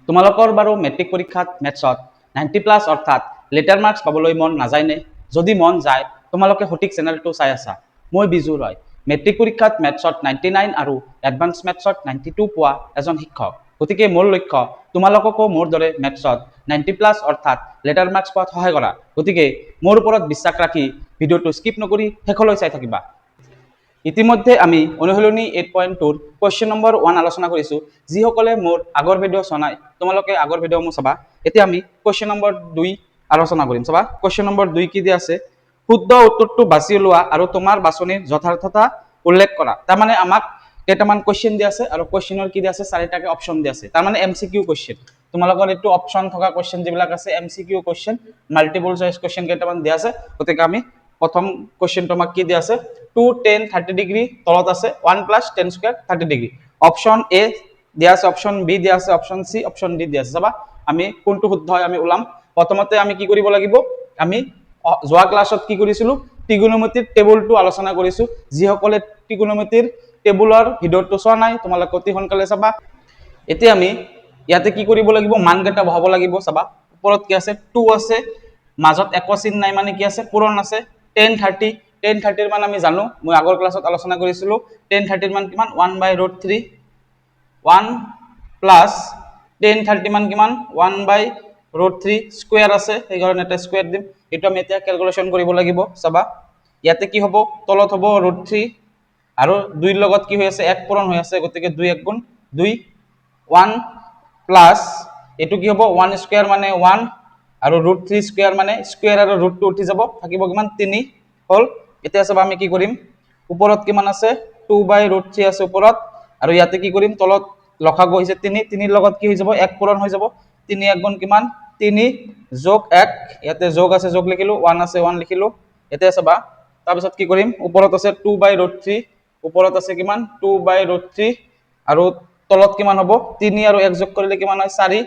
তোমালোকৰ বাৰু মেট্ৰিক পৰীক্ষাত মেথছত 90+ অৰ্থাৎ লেটাৰ মাৰ্কছ পাবলৈ মন নাযায়নে? যদি মন যায় তোমালোকে সঠিক চেনেলটো চাই আছা। মই বিজু ৰয়, মেট্ৰিক পৰীক্ষাত মেথছত 99 আৰু এডভান্স মেথছত 92 পোৱা এজন শিক্ষক। গতিকে মোৰ লক্ষ্য তোমালোককো মোৰ দৰে মেথছত 90+ অৰ্থাৎ লেটাৰ মাৰ্কছ পোৱাত সহায় কৰা। গতিকে মোৰ ওপৰত বিশ্বাস ৰাখি ভিডিঅ'টো স্কিপ নকৰি শেষলৈ চাই থাকিবা। ইতিমধ্যে আমি অনুশীলনী 8.2 কোৱেশ্চন নম্বৰ 1 আলোচনা কৰিছো। যিসকলে মোৰ আগৰ ভিডিঅ' চোৱা নাই তোমালোকে আগৰ ভিডিঅ' মোৰ চাবা। এতিয়া আমি কোৱেশ্চন নম্বৰ 2 আলোচনা কৰিম। চাবা কোৱেশ্চন নম্বৰ 2 কি দিয়া আছে, শুদ্ধ উত্তৰটো বাছি লোৱা আৰু তোমাৰ বাছনিৰ যথাৰ্থতা উল্লেখ কৰা। তাৰ মানে আমাক কেইটামান কোৱেশ্চন দিয়া আছে আৰু কোৱেশ্চনৰ কি দিয়া আছে, চাৰিটাকে অপচন দিয়া আছে। তাৰ মানে এমসিকিউ কোৱেশ্চন। তোমালোকৰ এইটো অপচন থকা কোৱেশ্চন যিবিলাক আছে MCQ question, multiple choice question কেইটামান দিয়া আছে। গতিকে আমি প্ৰথম কোৱেশ্চনটো আমাক কি দিয়া আছে, 2 10 30 ডিগ্ৰী তলত আছে 1 + 10 স্কয়াৰ 30 ডিগ্ৰী। অপচন এ দিয়া আছে, অপচন বি দিয়া আছে, অপচন সি, অপচন ডি দিয়া আছে। চাবা আমি কোনটো শুদ্ধ হয় আমি ওলাম। প্ৰথমতে আমি কি কৰিব লাগিব, আমি যোৱা ক্লাছত কি কৰিছিলো, ত্ৰিকোণমিতিৰ টেবুলটো আলোচনা কৰিছো। যিসকলে ত্ৰিকোণমিতিৰ টেবুলৰ ভিডিঅ'টো চোৱা নাই তোমালোকে অতি সোনকালে চাবা। এতিয়া আমি ইয়াতে কি কৰিব লাগিব, মানকেইটা বহাব লাগিব। চাবা ওপৰত কি আছে, 2 আছে, মাজত একো চিন নাই মানে কি আছে, পূৰণ আছে। 10 30 10 30 ৰ মান আমি জানো, মই আগৰ ক্লাছত আলোচনা কৰিছিলো। 10 30 ৰ মান কিমান, 1/√3, 1 প্লাস 10 30 মান কিমান, 1/√3 স্কয়ার আছে, সেইকাৰণে এটা স্কয়াৰ দিম। এটা আমি এতিয়া ক্যালকুলেশন কৰিব লাগিব। চাবা ইয়াতে কি হ'ব, তলত হ'ব √3 আৰু 2 ৰ লগত কি হৈ আছে, 1 পূৰণ হৈ আছে। গতিকে 2 1 গুণ 2, 1 প্লাস এটো কি হ'ব, 1 স্কয়ার মানে 1 আৰু √3 স্কয়াৰ মানে স্কয়াৰ আৰু √2 উঠি যাব, থাকিব কিমান 3 হল। এতিয়া চাবা আমি কি কৰিম, ওপৰত কিমান আছে, 2/√3 আছে ওপৰত, আৰু ইয়াতে কি কৰিম, তলত লসাগু হৈছে 3, 3 ৰ লগত কি হৈ যাব, 1 পূৰণ হৈ যাব। 3 1 গুণ কিমান, 3 যোগ 1, ইয়াতে যোগ আছে যোগ লিখিলো, 1 আছে 1 লিখিলো। এতিয়া চাবা তাৰপিছত কি কৰিম, ওপৰত আছে 2/√3, ওপৰত আছে কিমান 2/√3, আৰু তলত কিমান হ'ব, 3 আৰু 1 যোগ কৰিলে কিমান হয়, 4,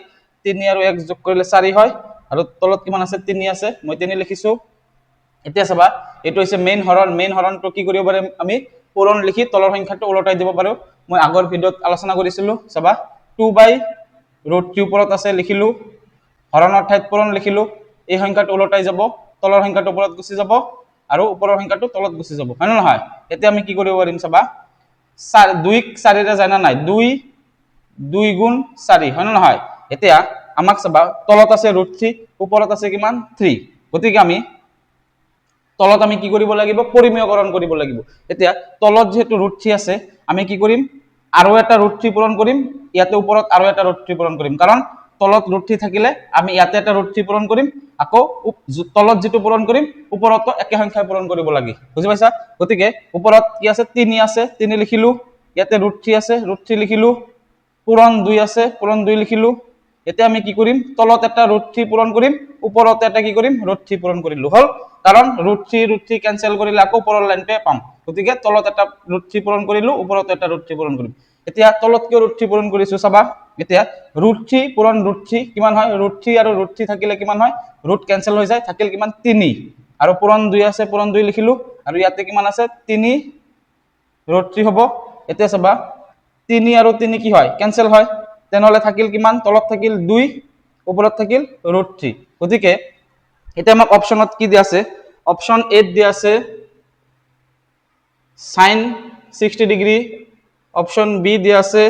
3 আৰু 1 যোগ কৰিলে 4 হয়, আৰু তলত কিমান আছে, 3 আছে, মই 3 লিখিছো। এতিয়া চাবা এইটো হৈছে মেইন হৰণ। মেইন হৰণটো কি কৰিব পাৰিম, আমি পূৰণ লিখি তলৰ সংখ্যাটো উলটাই দিব পাৰো। মই আগৰ ভিডিঅ'ত আলোচনা কৰিছিলো। চাবা 2/√3 ওপৰত আছে লিখিলো, হৰণৰ ঠাইত পূৰণ লিখিলো, এই সংখ্যাটো উলটাই যাব, তলৰ সংখ্যাটো ওপৰত গুচি যাব আৰু ওপৰৰ সংখ্যাটো তলত গুচি যাব, হয় নে নহয়? এতিয়া আমি কি কৰিব পাৰিম, চাবা 2 4 ৰে যায় না নাই, 2 গুণ 4, হয় নে নহয়? এতিয়া আমাক চাবা তলত আছে √3, ওপৰত আছে কিমান 3, গতিকে আমি তলত আমি কি কৰিব লাগিব, পৰিমেয়কৰণ কৰিব লাগিব। এতিয়া তলত যেহেতু √3 আছে, আমি কি কৰিম, আৰু এটা √3 পূৰণ কৰিম, ইয়াতে ওপৰত আৰু এটা √3 পূৰণ কৰিম, কাৰণ তলত √3 থাকিলে আমি ইয়াতে এটা √3 পূৰণ কৰিম, আকৌ তলত যেটো পূৰণ কৰিম ওপৰতো একে সংখ্যায় পূৰণ কৰিব লাগে, বুজি পাইছা? গতিকে ওপৰত কি আছে, 3 আছে, 3 লিখিলো, ইয়াতে √3 আছে, √3 লিখিলো, পূৰণ 2 আছে, পূৰণ 2 লিখিলো। এতিয়া আমি কি কৰিম, তলত এটা √3 পূৰণ কৰিম, ওপৰতে এটা কি কৰিম, √3 পূৰণ কৰিলো, হল। কাৰণ √3 কেনসেল কৰিলে আকৌ ওপৰৰ লাইনটোৱে পাম, গতিকে তলত এটা √3 পূৰণ কৰিলো, ওপৰত এটা √3 পূৰণ কৰিম। এতিয়া তলত কিয় √3 পূৰণ কৰিছো, চাবা এতিয়া √3 পূৰণ √3 কিমান হয়, √3 আৰু √3 থাকিলে কিমান হয়, ৰুট কেনসেল হৈ যায়, থাকিল কিমান 3, আৰু পূৰণ 2 আছে, পূৰণ 2 লিখিলো, আৰু ইয়াতে কিমান আছে 3 √3 হ'ব। এতিয়া চাবা 3 আৰু 3 কি হয়, কেনসেল হয়, তেনেহলে থাকিল কিমান, তলত থাকিল 2, ওপৰত থাকিল √3। গতিকে এতিয়া আমাক অপশনত কি দিয়া আছে, অপশন এ দিয়া আছে sin 60 ডিগ্ৰী, অপশন বি দিয়া আছে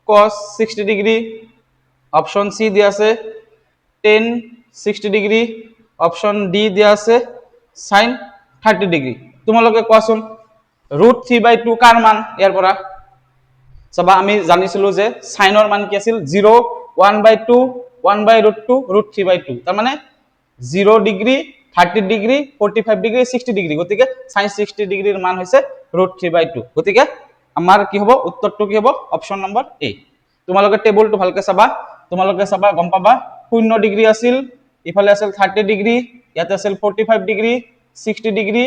cos 60 ডিগ্ৰী, অপশন সি দিয়া আছে tan 60 ডিগ্ৰী, অপশন ডি দিয়া আছে sin 30 ডিগ্ৰী। তোমালোকে কোৱাচোন √3/2 কাৰ মান ইয়াৰ পৰা? চাবা আমি জানিছিলো যে সাইনৰ মান কি আছিল, 0 1/2 1/√2 √3/2, তাৰ মানে 0 ডিগ্ৰী 30 ডিগ্ৰী 45 ডিগ্ৰী 60 ডিগ্ৰী, গতিকে sin 60 ডিগ্ৰীৰ মান হৈছে √3/2। গতিকে আমাৰ কি হ'ব, উত্তৰটো কি হ'ব, অপশন নম্বৰ এ। তোমালোকে টেবুলটো ভালকে চাবা, তোমালোকে চাবা গম পাবা 0 ডিগ্ৰী আছিল, ইফালে আছিল 30 ডিগ্ৰী, ইয়াতে আছিল 45 ডিগ্ৰী 60 ডিগ্ৰী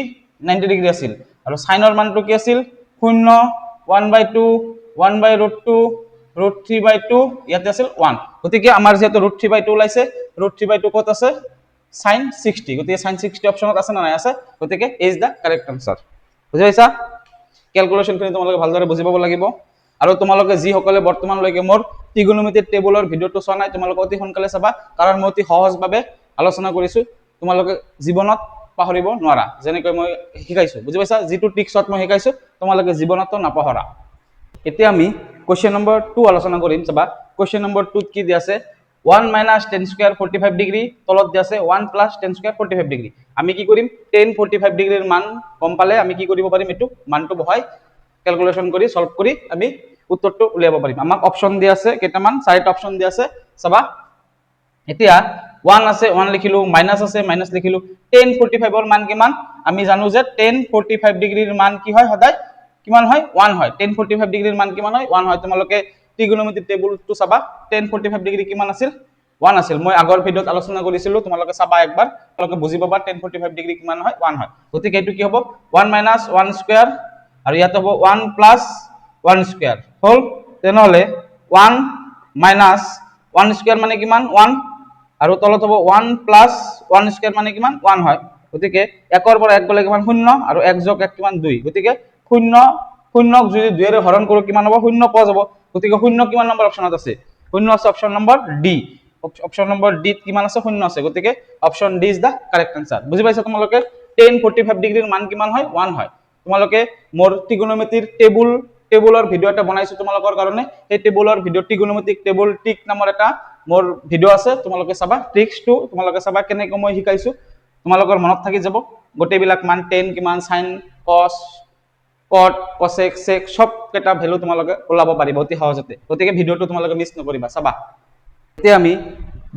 90 ডিগ্ৰী আছিল, আৰু সাইনৰ মানটো কি আছিল 0 1/2 1/√2 √3/2, ইয়াতে আছিল 1। গতিকে আমাৰ যেহেতু √3/2 ওলাইছে, √3/2 ক'ত আছে, sin 60, গতিকে sin 60 অপশনত আছে না নাই, আছে, গতিকে ইজ দা কারেক্ট আনসার। বুজি পাইছা? ক্যালকুলেশনখিনি তোমালোকে ভালদৰে বুজি পাব লাগিব। আৰু তোমালোকে যিসকলে বৰ্তমানলৈকে মোৰ ত্ৰিকোণমিতিৰ টেবুলৰ ভিডিঅ'টো চোৱা নাই তোমালোকে অতি সোনকালে চাবা, কাৰণ মই অতি সহজভাৱে আলোচনা কৰিছোঁ, তোমালোকে জীৱনত পাহৰিব নোৱাৰা। যেনেকৈ মই শিকাইছোঁ, বুজি পাইছা? যিটো ট্ৰিক্সত মই শিকাইছোঁ তোমালোকে জীৱনতো নাপাহৰা। এতিয়া আমি কুৱেশ্যন নম্বৰ 2 আলোচনা কৰিম। চাবা কুৱেশ্যন নম্বৰ 2 কি দিয়া আছে, 1 minus 10 square 45 ডিগ্ৰী, তলত দিয়া আছে 1 plus 10 square 45 ডিগ্ৰী। আমি কি কৰিম, 10 45 ডিগ্ৰীৰ মান গম পালে আমি কি কৰিব পাৰিম, এইটো মানটো বহাই ক্যালকুলেশন কৰি সলভ কৰি আমি উত্তৰটো উলিয়াব পাৰিম। আমাক অপচন দিয়া আছে কেইটামান, 4টা অপচন দিয়া আছে। চাবা এতিয়া 1 আছে 1 লিখিলো, মাইনাস আছে মাইনাস লিখিলো। 10 45 ৰ মান কিমান, আমি জানো যে 10 45 ডিগ্ৰীৰ মান কি হয়, সদায় কিমান হয়, 1 হয়। 10 45 ডিগ্ৰীৰ মান কিমান হয়, 1 হয়। তোমালোকে ত্ৰিকোণমিতিৰ টেবুলটো চাবা, 10 45 ডিগ্ৰী কিমান আছিল, 1 আছিল। মই আগৰ ভিডিঅ'ত আলোচনা কৰিছিলো, তোমালোকে চাবা একবাৰ, তোমালোকে বুজি পাবা 10 45 ডিগ্ৰী কিমান হয়, 1 হয়। গতিকে এইটো কি হ'ব, 1 minus 1 square আৰু ইয়াত হ'ব 1 plus 1 square হল। তেনেহলে 1 minus 1 square মানে কিমান, 1, আৰু তলত হ'ব 1 plus 1 square মানে কিমান, 1 হয়। গতিকে 1 পৰা 1 গলে কিমান, 0, আৰু 1 যোগ 1 কিমান, 2। গতিকে 0 0ক যদি 2 ৰে হৰণ কৰো কিমান হ'ব, 0 পোৱা যাব। গতিকে 0 কিমান নম্বৰ অপচনত আছে, 0 আছে option number D. Option number D কিমান আছে, 0 আছে। গতিকে option D is the correct answer. বুজি পাইছা তোমালোকে? 10 45 ডিগ্ৰীৰ মান কিমান হয়, 1 হয়। তোমালোকে মোৰ ত্ৰিকোণমিতিৰ টেবুলৰ ভিডিঅ' এটা বনাইছো তোমালোকৰ কাৰণে, সেই টেবুলৰ ভিডিঅ' ত্ৰিকোণমিতিক টেবুল ট্ৰিক নামৰ এটা মোৰ ভিডিঅ' আছে, তোমালোকে চাবা। ট্ৰিক্সটো তোমালোকে চাবা কেনেকৈ মই শিকাইছো, তোমালোকৰ মনত থাকি যাব গোটেইবিলাক মান। 10 কিমান, sin cos cot cosec sec সব কেইটা ভ্যালু তোমালোকে ওলাব পাৰিবা অতি সহজতে। গতিকে ভিডিঅ'টো তোমালোকে মিছ নকৰিবা, চাবা। এতিয়া আমি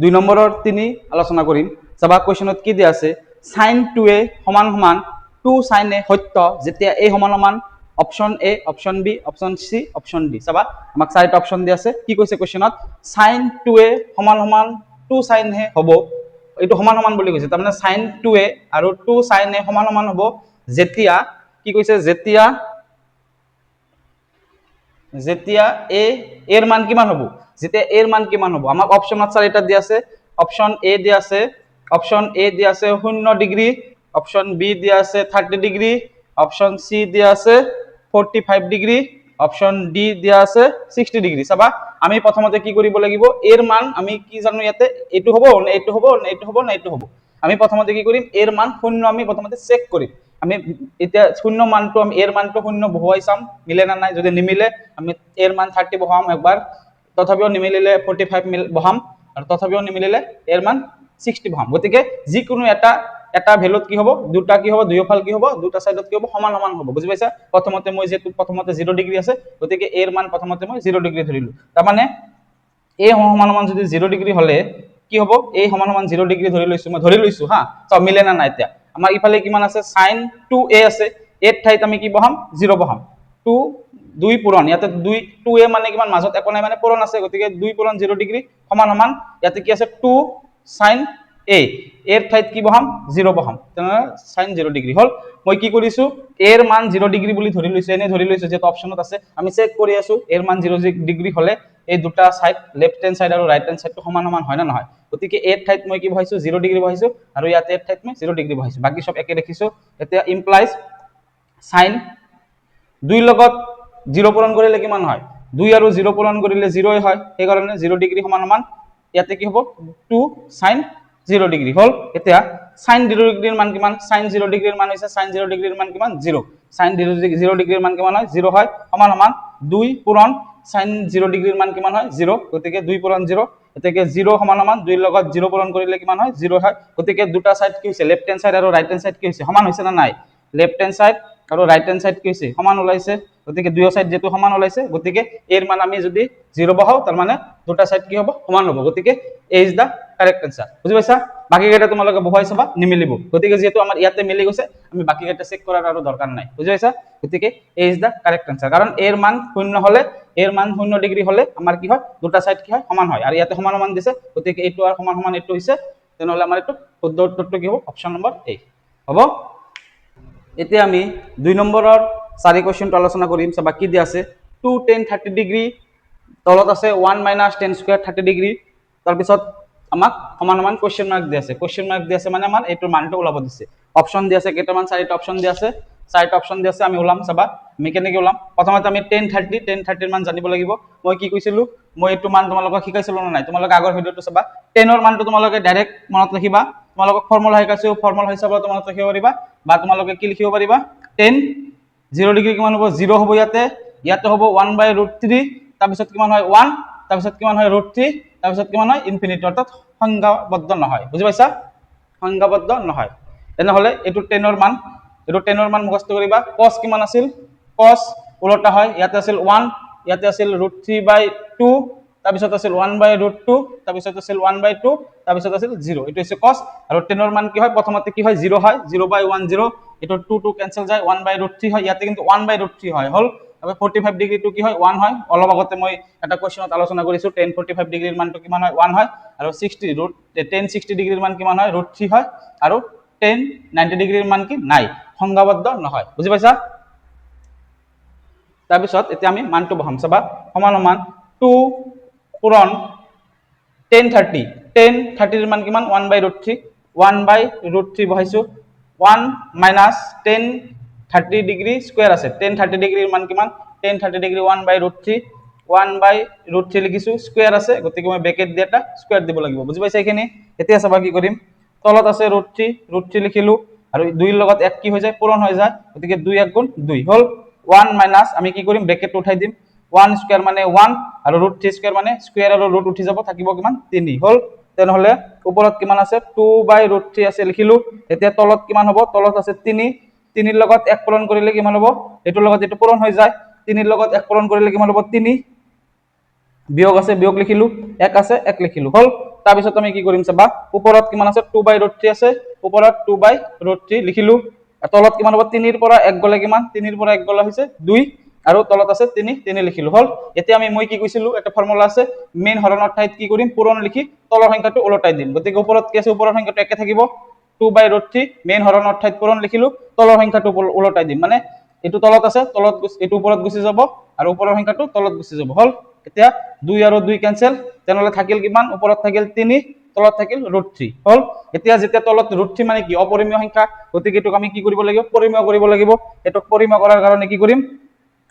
2 নম্বৰৰ 3 আলোচনা কৰিম। চাবা কোৱেশ্যনত কি দিয়া আছে, sin 2a সমান সমান 2 sin a সত্য যেতিয়া a সমান সমান option A, option B, option C, option D. চাবা আমাক 4টা অপচন দিয়া আছে। কি কৈছে কোৱেশ্যনত, sin 2a সমান সমান 2 sin a হ'ব। এইটো সমান সমান বুলি কৈছে, তাৰমানে sin 2a আৰু 2 sin a সমান সমান হ'ব যেতিয়া, কি কৈছে, যেতিয়া a এর মান কিমান হ'ব, যেতিয়া এর মান কিমান হ'ব। আমাক অপচনত 4টা দিয়া আছে। অপচন এ দিয়া আছে, অপচন এ দিয়া আছে 0 ডিগ্ৰী, অপচন বি দিয়া আছে 30 ডিগ্ৰী, অপচন সি দিয়া আছে 45 ডিগ্ৰী, অপচন ডি দিয়া আছে 60 ডিগ্ৰী। চাবা আমি প্ৰথমতে কি কৰিব লাগিব, এর মান আমি কি জানো, ইয়াতে এইটো হ'ব নে এইটো হ'ব নে এইটো হ'ব নে এইটো হ'ব। আমি প্ৰথমতে কি কৰিম, এৰ মান 0 আমি প্ৰথমতে চেক কৰিম। আমি এতিয়া 0 মানটো আমি এৰ মানটো 0 বহুৱাই চাম মিলে না নাই। যদি নিমিলে আমি এৰ মান 30 বহাম একবাৰ, তথাপিও নিমিলিলে 45 বহাম, আৰু তথাপিও নিমিলিলে এর মান 60 বহাম। গতিকে যিকোনো এটা ভ্যালুত কি হ'ব, দুটা কি হ'ব, দুয়োফাল কি হ'ব, দুটা সাইডত কি হ'ব, সমান সমান হ'ব। বুজি পাইছা? প্ৰথমতে মই যেটো প্ৰথমতে 0 ডিগ্ৰী আছে, গতিকে এৰ মান প্ৰথমতে মই 0 ডিগ্ৰী ধৰিলো। তাৰ মানে এ সমান সমান যদি 0 ডিগ্ৰী হলে কি হ'ব, এ সমান সমান 0 ডিগ্ৰী ধৰি লৈছো হা। চাও মিলে না নাই। এতিয়া আমাৰ ইফালে কিমান আছে, sin 2a আছে, এৰ ঠাইত আমি কি বহাম, 0 বহাম। 2 পূৰণ, ইয়াতে 2a মানে কিমান, মাজত একো নাই মানে পূৰণ আছে। গতিকে 2 পূৰণ 0 ডিগ্ৰী সমান সমান, ইয়াতে কি আছে 2 sin a, এৰ ঠাইত কি বহাম, 0 বহাম। তেনেহলে sin 0 ডিগ্ৰী হল। মই কি কৰিছো, এৰ মান 0 ডিগ্ৰী বুলি ধৰি লৈছো, এনে ধৰি লৈছো যেটো অপচনত আছে। আমি চেক কৰি আছো এৰ মান 0 ডিগ্ৰী হলে এই দুটা সাইড, লেফট হ্যান্ড সাইড আৰু ৰাইট হ্যান্ড সাইডটো সমান সমান হয় না নহয়। গতিকে এৰ ঠাইত মই কি বহাইছো, 0 ডিগ্ৰী বহাইছো, আৰু ইয়াতে এৰ ঠাইত মই 0 ডিগ্ৰী বহাইছো। বাকি সব একে দেখিছো। এতিয়া ইমপ্লাইজ sin 2 লগত 0 পূৰণ কৰিলে কিমান হয়, 2 আৰু 0 পূৰণ কৰিলে 0 হয়। সেই কাৰণে 0 ডিগ্ৰী সমান সমান ইয়াতে কি হ'ব, 2 sin 0 ডিগ্ৰী হল। এতিয়া sin 0 ডিগ্ৰীৰ মান কিমান, sin 0 ডিগ্ৰীৰ মান হৈছে, sin 0 ডিগ্ৰীৰ মান কিমান, 0। sin 0 ডিগ্ৰীৰ মান কিমান হয়, 0 হয়। সমান সমান 2 পূৰণ sin 0 ডিগ্ৰীৰ মান কিমান হয়, 0। গতিকে 2 পূৰণ 0, এতেকে 0 সমান সমান 2 লগত 0 পূৰণ কৰিলে কিমান হয়, 0 হয়। গতিকে দুটা সাইড কি হৈছে, লেফট হ্যান্ড সাইড আৰু রাইট হ্যান্ড সাইড কি হৈছে, সমান হৈছে না নাই। লেফট হ্যান্ড সাইড আৰু রাইট হ্যান্ড সাইড কি হৈছে, সমান ওলাইছে। গতিকে দুয়ো সাইড যেটো সমান ওলাইছে, গতিকে এর মান আমি যদি 0 বহাও, তার মানে দুটা সাইড কি হ'ব, সমান হ'ব। গতিকে এ ইজ দা কারেক্ট আনসার। বুজি পাইছা? বাকি কেইটা তোমালোকে বহুৱাই চাবা নিমিলিব। গতিকে যেহেতু আমাৰ ইয়াতে মিলি গৈছে, আমি বাকি কেইটা চেক কৰাৰ আৰু দৰকাৰ নাই। বুজি পাইছা? গতিকে এ ইজ দা কাৰেক্ট আনসাৰ। কাৰণ এৰ মান 0 হলে, এৰ মান 0 ডিগ্ৰী হলে আমাৰ কি হয়, দুটা সাইড কি হয়, সমান হয়। আৰু ইয়াতে সমান সমান দিছে, গতিকে এইটো আৰু সমান সমান এইটো হৈছে। তেনেহলে আমাৰ এইটো শুদ্ধ উত্তৰটো কি হ'ব, অপচন নম্বৰ এ হ'ব। এতিয়া আমি 2 নম্বৰৰ 4 কোৱেশ্যনটো আলোচনা কৰিম। চাবা কি দিয়া আছে, 2 10 30 ডিগ্ৰী, তলত আছে 1 minus 10 square 30 ডিগ্ৰী। তাৰপিছত আমাক সমান সমান কোৱেশ্যন মাৰ্ক দিয়া আছে। কোৱেশ্যন মাৰ্ক দিয়া আছে মানে আমাৰ এইটোৰ মানটো ওলাব দিছে। অপচন দিয়া আছে কেইটামান, 4টা অপচন দিয়া আছে। চাৰিটা অপশ্যন দি আছে আমি ওলাম চাবা আমি কেনেকৈ ওলাম প্ৰথমতে আমি 1030 মান জানিব লাগিব মই কি কৈছিলোঁ মই এইটো মান তোমালোকক শিকাইছিলোঁ নে নাই তোমালোকে আগৰ ভিডিঅ'টো চাবা 10ৰ মানটো তোমালোকে ডাইৰেক্ট মনত ৰাখিবা তোমালোকক ফৰ্মুলা শিকাইছোঁ ফৰ্মুলা হিচাপত তোমালোকে লিখিব পাৰিবা বা তোমালোকে কি লিখিব পাৰিবা 10 0 ডিগ্ৰী কিমান হ'ব 0 হ'ব ইয়াতে হ'ব 1/√3 তাৰপিছত কিমান হয় 1 তাৰপিছত কিমান হয় √3 তাৰপিছত কিমান হয় ইনফিনিটি অৰ্থাৎ সংজ্ঞাবদ্ধ নহয় বুজি পাইছা সংজ্ঞাবদ্ধ নহয় তেনেহ'লে এইটো 10ৰ মান এইটো 10ৰ মান মুখস্থ কৰিবা cos কিমান আছিল cos উলটা হয় ইয়াতে আছিল 1 ইয়াতে আছিল √3/2 তাৰপিছত আছিল 1/√2 তাৰপিছত আছিল 1/2 তাৰপিছত আছিল 0 এইটো হৈছে cos আৰু 10ৰ মান কি হয় প্ৰথমতে কি হয় 0 হয় 0/10 এটো 2 কেনসেল যায় 1/√3 হয় ইয়াতে কিন্তু 1/√3 হয় হল তবে 45 ডিগ্ৰী টু কি হয় 1 হয় অলপ আগতে মই এটা কোৱেশ্চনত আলোচনা কৰিছো 1045 ডিগ্ৰীৰ মানটো কিমান হয় 1 হয় আৰু 1060 ডিগ্ৰীৰ মান কিমান হয় √3 হয় আৰু 1090 ডিগ্ৰীৰ মান কি নাই সংজ্ঞাবদ্ধ নহয় বুজি পাইছা তাৰপিছত এতিয়া আমি মানটো বহাম চাবা সমান সমান 2 পূৰণ 1030 ৰ মান কিমান 1/√3 1/√3 বহাইছো 1 মাইনাস 1030 ডিগ্ৰী স্কয়াৰ আছে 1030 ডিগ্ৰীৰ মান কিমান 1030 ডিগ্ৰী 1/√3 1/√3 লিখিছো স্কয়াৰ আছে গতিকে মই ব্ৰেকেট দি এটা স্কয়াৰ দিব লাগিব বুজি পাইছা এখানে এতিয়া চাবা কি কৰিম তলত আছে √3 লিখিলো আৰু 2 ৰ লগত 1 কি হৈ যায় পূৰণ হৈ যায় গতিকে 2 1 গুণ 2 হল 1 মাইনাস আমি কি কৰিম ব্ৰেকেট উঠাই দিম 1 স্কয়াৰ মানে 1 আৰু √3 স্কয়াৰ মানে স্কয়াৰ আৰু ৰুট উঠি যাব থাকিব কিমান 3 হল তেনেহলে ওপৰত কিমান আছে 2/√3 আছে লিখিলো এতিয়া তলত কিমান হ'ব তলত আছে 3 3 ৰ লগত 1 পূৰণ কৰিলে কিমান হ'ব এটোৰ লগত এটো পূৰণ হৈ যায় 3 ৰ লগত 1 পূৰণ কৰিলে কিমান হ'ব 3 বিয়োগ আছে বিয়োগ লিখিলো 1 আছে 1 লিখিলো হল তাৰ পিছত আমি কি কৰিম চাবা ওপৰত কিমান আছে 2/√3 আছে ওপৰত 2/√3 লিখিলো তলত কিমান হ'ব 3 ৰ পৰা 1 গলে কিমান 3 ৰ পৰা 1 গলে হৈছে 2 আৰু তলত আছে 3 লিখিলো হল এতিয়া মই কি কৈছিলো এটা ফৰ্মুলা আছে মেইন হৰণৰ ঠাইত কি কৰিম পূৰণ লিখি তলৰ সংখ্যাটো উলটাই দিম গতিকে ওপৰত কি আছে ওপৰৰ সংখ্যাটো একে থাকিব 2/√3 মেইন হৰণৰ ঠাইত পূৰণ লিখিলো তলৰ সংখ্যাটো উলটাই দিম মানে এটো তলত আছে তলত এটো ওপৰত গুচি যাব আৰু ওপৰৰ সংখ্যাটো তলত গুচি যাব হল এতিয়া 2 আৰু 2 কেনসেল তেনেহলে থাকিল কিমান ওপৰত থাকিল 3 তলত থাকিল √3 হল এতিয়া যেতিয়া তলত √3 মানে কি অপৰিমেয় সংখ্যা গতিকে এটোক আমি কি কৰিব লাগিব পৰিমেয় কৰিব লাগিব এটোক পৰিমেয় কৰাৰ কাৰণে কি কৰিম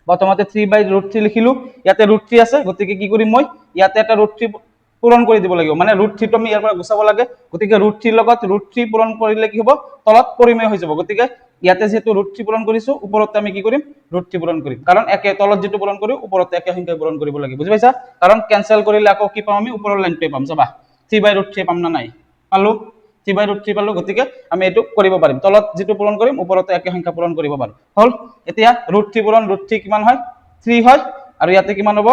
প্ৰথমতে 3/√3 লিখিলো ইয়াতে √3 আছে গতিকে কি কৰিম মই ইয়াতে এটা √3 পূৰণ কৰি দিব লাগিব মানে √3 টো আমি ইয়াৰ পৰা গুচাব লাগে গতিকে √3 লগত √3 পূৰণ কৰিলে কি হ'ব তলত পৰিমেয় হৈ যাব গতিকে ইয়াতে যেটো √3 পূৰণ কৰিছো ওপৰতে আমি কি কৰিম √3 পূৰণ কৰিম কাৰণ একে তলত যেটো পূৰণ কৰো ওপৰতে একে সংখ্যা পূৰণ কৰিব লাগে বুজি পাইছা কাৰণ ক্যান্সেল কৰিলে আকৌ কি পাম আমি ওপৰৰ লাইনটোৱে পাম চাবা 3/√3 পাম না নাই পালো 3/√3 পালো গতিকে আমি এটো কৰিব পাৰিম তলত যেটো পূৰণ কৰিম ওপৰতে একে সংখ্যা পূৰণ কৰিব পাৰো হল এতিয়া √3 পূৰণ √3 কিমান হয় 3 হয় আৰু ইয়াতে কিমান হ'ব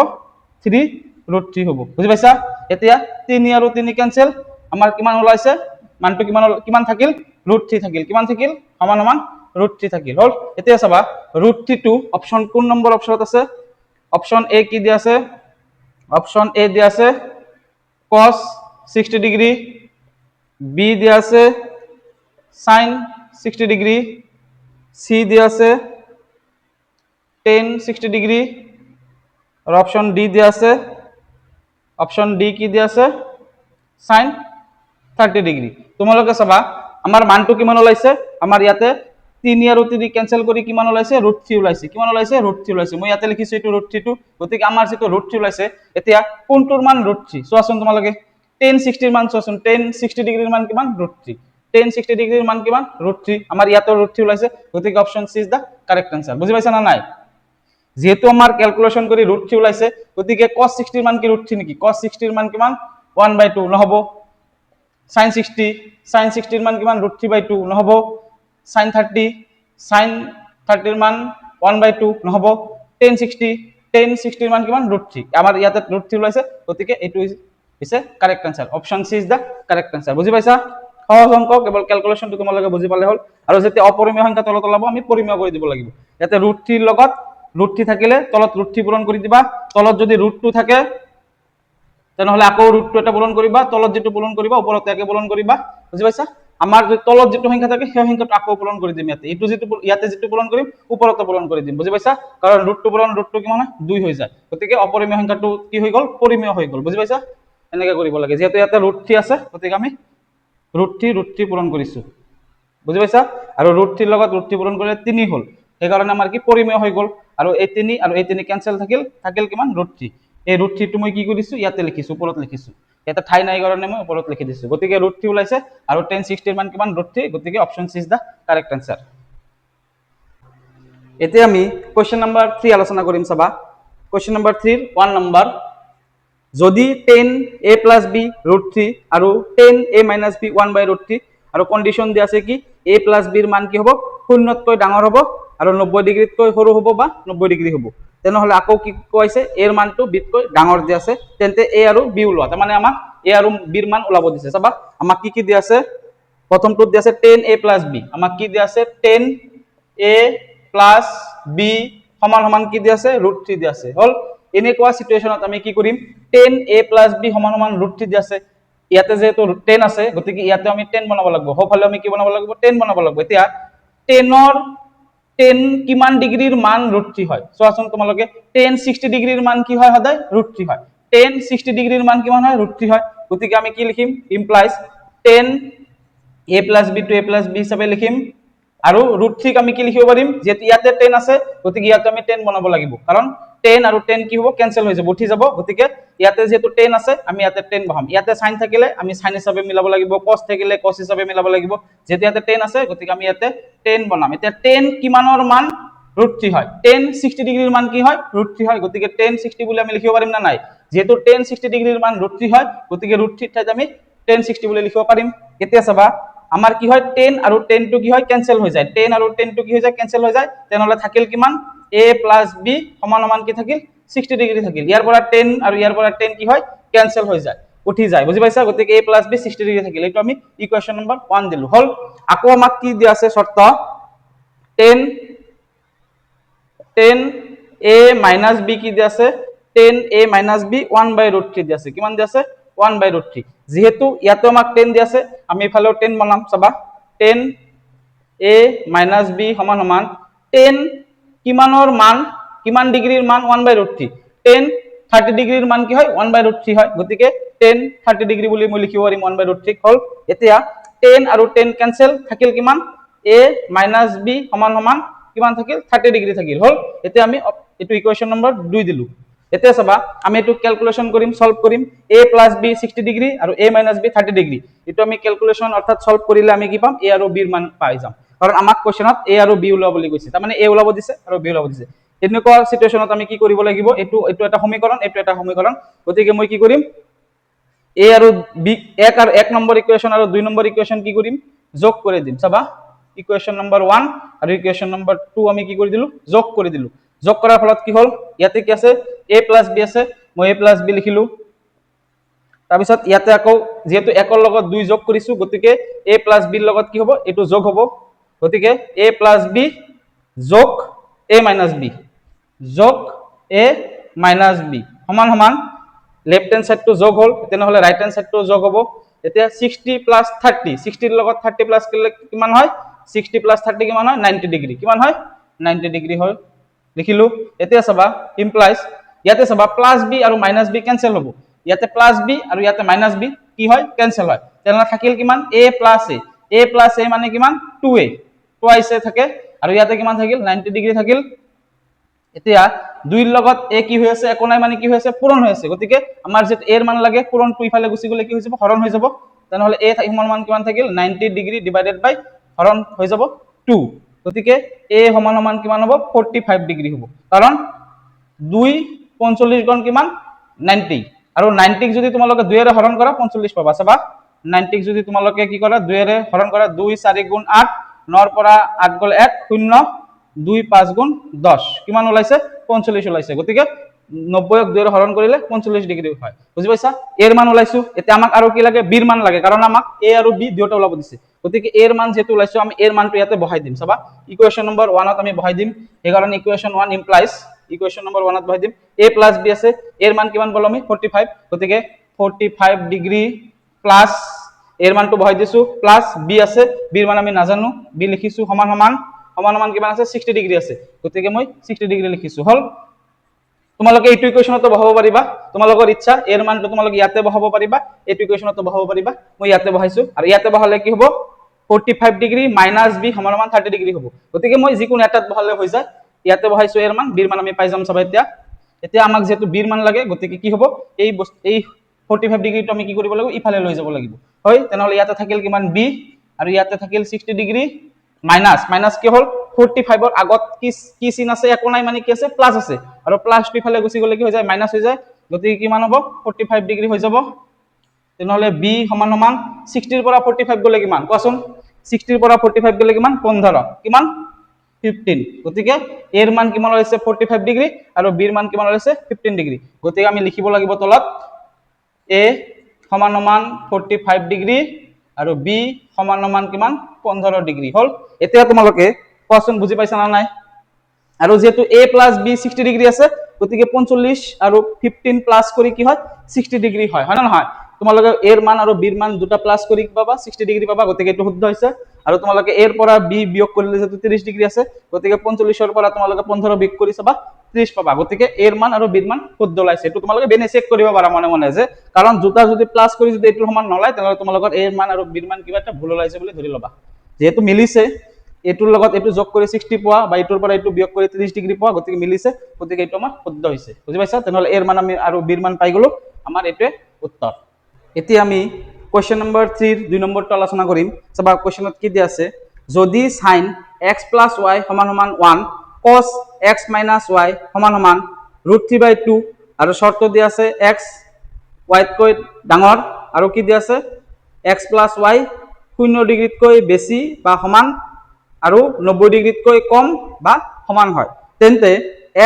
3 হ'ব বুজি পাইছা এতিয়া 3 আৰু 3 ক্যান্সেল আমাৰ কিমান ওলাইছে মানটো কিমান থাকিল √3 থাকিল কিমান থাকিল সমান সমান √3 থাকিল হল এতিয়া চাবা √3 টো অপচন কোন নম্বৰ অপচনত আছে অপচন এ কি দিয়া আছে অপচন এ দিয়া আছে cos 60 ডিগ্ৰী বি দিয়া আছে sin 60 ডিগ্ৰী সি দিয়া আছে tan 60 ডিগ্ৰী আর অপশন ডি দিয়া আছে অপশন ডি কি দিয়া আছে sin 30 ডিগ্ৰী তোমালোকে চাবা আমাৰ মানটো কিমান ওলাইছে আমাৰ ইয়াতে 3 আৰু 3 ক্যান্সেল কৰি কিমান ওলাইছে √3 ওলাইছে কিমান ওলাইছে √3 ওলাইছে মই ইয়াতে লিখিছো এটো √3 টো গতিকে আমাৰ যেটো √3 ওলাইছে এতিয়া কোনটোৰ মান √3 চোৱাচোন তোমালোকে 1060 ৰ মান চোৱাচোন 1060 ডিগ্ৰীৰ মান কিমান √3 1060 ডিগ্ৰীৰ মান কিমান √3 আমাৰ ইয়াতে √3 ওলাইছে গতিকে option C is the correct answer বুজি পাইছা না নাই যেহেতু আমাৰ ক্যালকুলেশন কৰি √3 ওলাইছে গতিকে cos 60 ৰ মান কি √3 নেকি cos 60 ৰ মান কিমান 1/2 নহব sin 60 ৰ মান কিমান √3/2 নহব sin 30 ৰ মান 1/2 নহব tan 60 ৰ মান কিমান √3 আমাৰ ইয়াতে √3 ওলাইছে গতিকে এটো হৈছে correct answer option C is the correct answer বুজি পাইছা সহজ অংক কেৱল ক্যালকুলেশনটো তোমালোকে বুজি পালে হল আৰু যেতিয়া অপৰিমেয় সংখ্যা তলত ওলাব আমি পৰিমেয় কৰি দিব লাগিব ইয়াতে √3 ৰ লগত √3 থাকিলে তলত √3 পূৰণ কৰি দিবা তলত যদি √2 থাকে তেনেহলে আকৌ √2 এটা পূৰণ কৰিবা তলত যেটো পূৰণ কৰিবা ওপৰত একে পূৰণ কৰিবা বুজি পাইছা আমাৰ যে তলত যেটো সংখ্যা থাকে সেই সংখ্যাটো আকৌ পূৰণ কৰি দিম ইয়াতে যেটো পূৰণ কৰিম ওপৰতে পূৰণ কৰি দিম বুজি পাইছা কাৰণ √2 পূৰণ √2 কিমান হয় 2 হৈ যায় গতিকে অপৰিমেয় সংখ্যাটো কি হৈ গল পৰিমেয় হৈ গল বুজি পাইছা এনেকৈ কৰিব লাগে যেহেতু ইয়াতে √3 আছে গতিকে আমি √3 পূৰণ কৰিছো বুজি পাইছা আৰু √3 লগত √3 পূৰণ কৰিলে 3 হ'ল সেইকাৰণে আমাৰ কি পৰিমেয় হৈ গ'ল আৰু এই 3 আৰু এই 3 কেনসেল থাকিল কিমান √3 এই √3 টো মই কি কৰিছো ইয়াতে লিখিছো ওপৰত লিখিছো এটা ঠাই নাই কাৰণে মই ওপৰত লিখি দিছো গতিকে √3 ওলাইছে আৰু tan 60 ৰ মান কিমান √3 গতিকে option C is the correct answer এতিয়া আমি কোশ্চেন নাম্বাৰ 3 আলোচনা কৰিম চাবা কোশ্চেন নাম্বাৰ 3 1 নাম্বাৰ যদি tan a plus b √3 আৰু tan a minus b 1/√3 আৰু কন্ডিশন দিয়া আছে কি a plus b ৰ মান কি হ'ব শূন্যতকৈ ডাঙৰ হ'ব আৰু 90 ডিগ্ৰীতকৈ সৰু হ'ব বা 90 ডিগ্ৰী হ'ব তেনেহলে আকৌ কি কৈছে a ৰ মানটো b তকৈ ডাঙৰ দিয়া আছে তেন্তে a আৰু b ওলোৱা তাৰ মানে আমাক a আৰু b ৰ মান ওলাব দিছে চাবা আমাক কি দিয়া আছে প্ৰথমটো দিয়া আছে tan a plus b আমাক কি দিয়া আছে tan a plus b সমান সমান কি দিয়া আছে √3 দিয়া আছে হল এনেকুৱা সিচুৱেশনত আমি কি কৰিম tan a plus b সমান সমান √3 দিয়া আছে ইয়াতে যেহেতু 10 আছে গতিকে ইয়াতে আমি 10 বনাব লাগিব হফালে আমি কি বনাব লাগিব 10 বনাব লাগিব এতিয়া 10 কিমান ডিগ্ৰীৰ মান √3 হয় চোৱাচোন তোমালোকে tan 60 ডিগ্ৰীৰ মান কি হয় সদায় √3 হয় tan 60 ডিগ্ৰীৰ মান কিমান হয় √3 হয় গতিকে আমি কি লিখিম implies tan a plus b to a plus b হিচাপে লিখিম আৰু √3 আমি কি লিখিব পাৰিম যেতি ইয়াতে 10 আছে গতিকে ইয়াতে আমি 10 বনাব লাগিব কাৰণ 10 আৰু 10 কি হ'ব কেনসেল হৈ যাব উঠি যাব গতিকে ইয়াতে যেহেতু 10 আছে আমি ইয়াতে 10 বহাম ইয়াতে sin থাকিলে আমি sin হিচাপে মিলাব লাগিব cos থাকিলে cos হিচাপে মিলাব লাগিব যেহেতু ইয়াতে 10 আছে গতিকে আমি ইয়াতে 10 বনাম এতিয়া 10 কিমানৰ মান √3 হয় tan 60 ডিগ্ৰীৰ মান কি হয় √3 হয় গতিকে tan 60 বুলি আমি লিখিব পাৰিম না নাই যেহেতু tan 60 ডিগ্ৰীৰ মান √3 হয় গতিকে √3 ঠাইত আমি tan 60 বুলি লিখিব পাৰিম এতিয়া চাবা আমাৰ কি হয় 10 আৰু 10 টো কি হয় কেনসেল হৈ যায় 10 আৰু 10 টো কি হৈ যায় কেনসেল হৈ যায় তেনেহলে থাকিল কিমান a + b সমান সমান কি থাকিল 60 ডিগ্ৰী থাকিল ইয়াৰ পৰা 10 আৰু ইয়াৰ পৰা 10 কি হয় কেনসেল হৈ যায় উঠি যায় বুজি পাইছা গতিকে a + b 60 ডিগ্ৰী থাকিল এইটো আমি ইকুৱেশন নম্বৰ 1 দিলো হল আকৌ আমাক কি দিয়া আছে শর্ত 10 a - b কি দিয়া আছে 10 a - b 1/√3 দিয়া আছে কিমান দিয়া আছে 1/√3 যেহেতু ইয়াতে আমাক 10 দিয়া আছে আমি এফালেও 10 বনাম চাবা 10 a - b সমান সমান 10 কিমানৰ মান কিমান ডিগ্ৰীৰ মান 1/√3 10 30 ডিগ্ৰীৰ মান কি হয় 1/√3 হয় গতিকে 10 30 ডিগ্ৰী বুলি মই লিখিব পাৰিম 1/√3 হল এতিয়া 10 আৰু 10 কেনসেল থাকিল কিমান a - b সমান সমান কিমান থাকিল 30 ডিগ্ৰী থাকিল হল এতিয়া আমি এটো ইকুৱেশন নম্বৰ 2 দিলু এতিয়া চাবা আমি এটো ক্যালকুলেশন কৰিম সলভ কৰিম a + b 60 ডিগ্ৰী আৰু a - b 30 ডিগ্ৰী এটো আমি ক্যালকুলেশন অৰ্থাৎ সলভ কৰিলে আমি কি পাম a আৰু b ৰ মান পাই যাম কাৰণ আমাক কোৱেশনত a আৰু b ওলাব বুলি কৈছে তাৰ মানে a ওলাব দিছে আৰু b ওলাব দিছে এনেকুৱা সিচুৱেশনত আমি কি কৰিব লাগিব এটো এটা সমীকৰণ এটো এটা সমীকৰণ গতিকে মই কি কৰিম a আৰু b 1 নম্বৰ ইকুৱেশন আৰু 2 নম্বৰ ইকুৱেশন কি কৰিম যোগ কৰি দিম চাবা ইকুৱেশন নম্বৰ 1 আৰু ইকুৱেশন নম্বৰ 2 আমি কি কৰি দিলু যোগ কৰি দিলু যোগ কৰাৰ ফলত কি হল ইয়াতে কি আছে a + b আছে মই a + b লিখিলো তাৰ পিছত ইয়াতে আকৌ যেহেতু 1 ৰ লগত 2 যোগ কৰিছো গতিকে a + b ৰ লগত কি হ'ব এটো যোগ হ'ব গতিকে a + b যোগ a - b যোগ a - b সমান সমান লেফট হ্যান্ড সাইড টু যোগ হল তেনেহলে রাইট হ্যান্ড সাইড টু যোগ হ'ব এতিয়া 60 + 30 60 ৰ লগত 30 প্লাস কৰিলে কিমান হয় 60 + 30 কিমান হয় 90 ডিগ্ৰী কিমান হয় 90 ডিগ্ৰী হয় লিখিলো এতিয়া চাবা ইমপ্লাইজ ইয়াতে চাবা +b আৰু -b কেনসেল হ'ব ইয়াতে +b আৰু ইয়াতে -b কি হয় কেনসেল হয় তেনেহলে থাকিল কিমান a + a মানে কিমান 2a টুৱাইস থাকে আৰু ইয়াতে কিমান থাকিল 90 ডিগ্ৰী থাকিল এতিয়া 2 ৰ লগত a কি হৈ আছে একো নাই মানে কি হৈ আছে পূৰণ হৈ আছে গতিকে আমাৰ যে a ৰ মান লাগে পূৰণটো ইফালে গুচি গলে কি হৈ যাব হৰণ হৈ যাব তেনেহলে a সমান মান কিমান থাকিল 90 ডিগ্ৰী ডিভাইডেড বাই হৰণ হৈ যাব 2 গতিকে a সমান সমান কিমান হ'ব 45 ডিগ্ৰী হ'ব কাৰণ 2 45 গুণ কিমান 90 আৰু 90 ক যদি তোমালোকে 2 এৰে হৰণ কৰা 45 পাবা চাবা 90 ক যদি তোমালোকে কি কৰা 2 এৰে হৰণ কৰা 2 4 গুণ 8 9 ৰ পৰা 8 গ'ল 1 0 2 5 গুণ 10 কিমান ওলাইছে 45 ওলাইছে গতিকে 90 ক 2 এৰে হৰণ কৰিলে 45 ডিগ্ৰী হয় বুজি পাইছা a ৰ মান ওলাইছো এতিয়া আমাক আৰু কি লাগে b ৰ মান লাগে কাৰণ আমাক a আৰু b দুটা ওলাব দিছে গতিকে a ৰ মান যেটো ওলাইছো আমি a ৰ মানটো ইয়াতে বহাই দিম চাবা ইকুৱেশন নম্বৰ 1 ত আমি বহাই দিম এই কাৰণে ইকুৱেশন 1 ইমপ্লাইজ ইকুৱেশন নম্বৰ 1 ত বহাই দিম a + b আছে a ৰ মান কিমান পালো আমি 45 গতিকে 45 ডিগ্ৰী প্লাস a ৰ মানটো বহাই দিছো প্লাস b আছে b ৰ মান আমি নাজানো b লিখিছো সমান সমান কিমান আছে 60 ডিগ্ৰী আছে গতিকে মই 60 ডিগ্ৰী লিখিছো হল তোমালোকে এইটো ইকুৱেশনতো বহাব পাৰিবা তোমালোকৰ ইচ্ছা a ৰ মানটো তোমালোকে ইয়াতে বহাব পাৰিবা এইটো ইকুৱেশনতো বহাব পাৰিবা মই ইয়াতে বহাইছো আৰু ইয়াতে বহালে কি হ'ব 45 ডিগ্ৰী মাইনাছ বি সমান সমান 30 ডিগ্ৰী হ'ব গতিকে মই যিকোনো এটাত বহালে হৈ যায় ইয়াতে বহাইছো এৰ মান বিৰ মান আমি পাই যাম চাবা এতিয়া আমাক যেহেতু বিৰ মান লাগে গতিকে কি হ'ব এই 45 ডিগ্ৰীটো আমি কি কৰিব লাগিব ইফালে লৈ যাব লাগিব হয় তেনেহলে ইয়াতে থাকিল কিমান বি আৰু ইয়াতে থাকিল 60 ডিগ্ৰী মাইনাছ কি হ'ল 45 ৰ আগত কি চিন আছে একো নাই মানে কি আছে প্লাস আছে আৰু প্লাস টো ইফালে গুচি গলে কি হৈ যায় মাইনাস হৈ যায় গতিকে কিমান হ'ব 45 ডিগ্ৰী হৈ যাব তেনেহলে বি সমান সমান 60 ৰ পৰা 45 গলে কিমান কোৱাচোন 60 ৰ পৰা 45 গলে কিমান 15 কিমান 15 গতিকে এৰ মান কিমান হৈছে 45 ডিগ্ৰী আৰু বিৰ মান কিমান হৈছে 15 ডিগ্ৰী গতিকে আমি লিখিব লাগিব তলত এ সমান সমান 45 ডিগ্ৰী আৰু বি সমান সমান কিমান 15 ডিগ্ৰী হল এতিয়া তোমালোকে কোৱাচোন বুজি পাইছা না নাই আৰু যেহেতু a plus b 60 ডিগ্ৰী আছে গতিকে 45 আৰু 15 প্লাস কৰি কি হয় 60 ডিগ্ৰী হয় হয় না নহয় তোমালোকে a ৰ মান আৰু b ৰ মান দুটা প্লাস কৰি পাবা 60 ডিগ্ৰী পাবা গতিকে এটো শুদ্ধ হৈছে আৰু তোমালোকে a ৰ পৰা b বিয়োগ কৰিলে যেটো 30 ডিগ্ৰী আছে গতিকে 45 ৰ পৰা তোমালোকে 15 বিয়োগ কৰি চাবা 30 পাবা গতিকে a ৰ মান আৰু b ৰ মান শুদ্ধ ওলাইছে এটো তোমালোকে বেনে চেক কৰিব পাৰা মনে মনে যে কাৰণ দুটা যদি প্লাস কৰি যদি এটো সমান নলায় তেনে তোমালোকৰ a ৰ মান আৰু b ৰ মান কিবা এটা ভুল ওলাইছে বুলি ধৰি লবা যেহেতু মিলিছে এটোৰ লগত এটো যোগ কৰি 60 পোৱা বা এটোৰ পৰা এটো বিয়োগ কৰি 30 ডিগ্ৰী পোৱা গতিকে মিলিছে গতিকে এটো আমাৰ শুদ্ধ হৈছে বুজি পাইছা তেনেহলে এৰ মান আমি আৰু বিৰ মান পাই গলো আমাৰ এটোৱে উত্তৰ এতিয়া আমি কোৱেশ্চন নম্বৰ 3 ৰ 2 নম্বৰটো আলোচনা কৰিম চাবা কোৱেশ্চনত কি দিয়া আছে যদি sin x + y = 1 cos x - y = √3/2 আৰু শৰ্ত দিয়া আছে x y তকৈ ডাঙৰ আৰু কি দিয়া আছে x + y 0 ডিগ্ৰীতকৈ বেছি বা সমান আৰু 90 ডিগ্ৰীতকৈ কম বা সমান হয় তেন্তে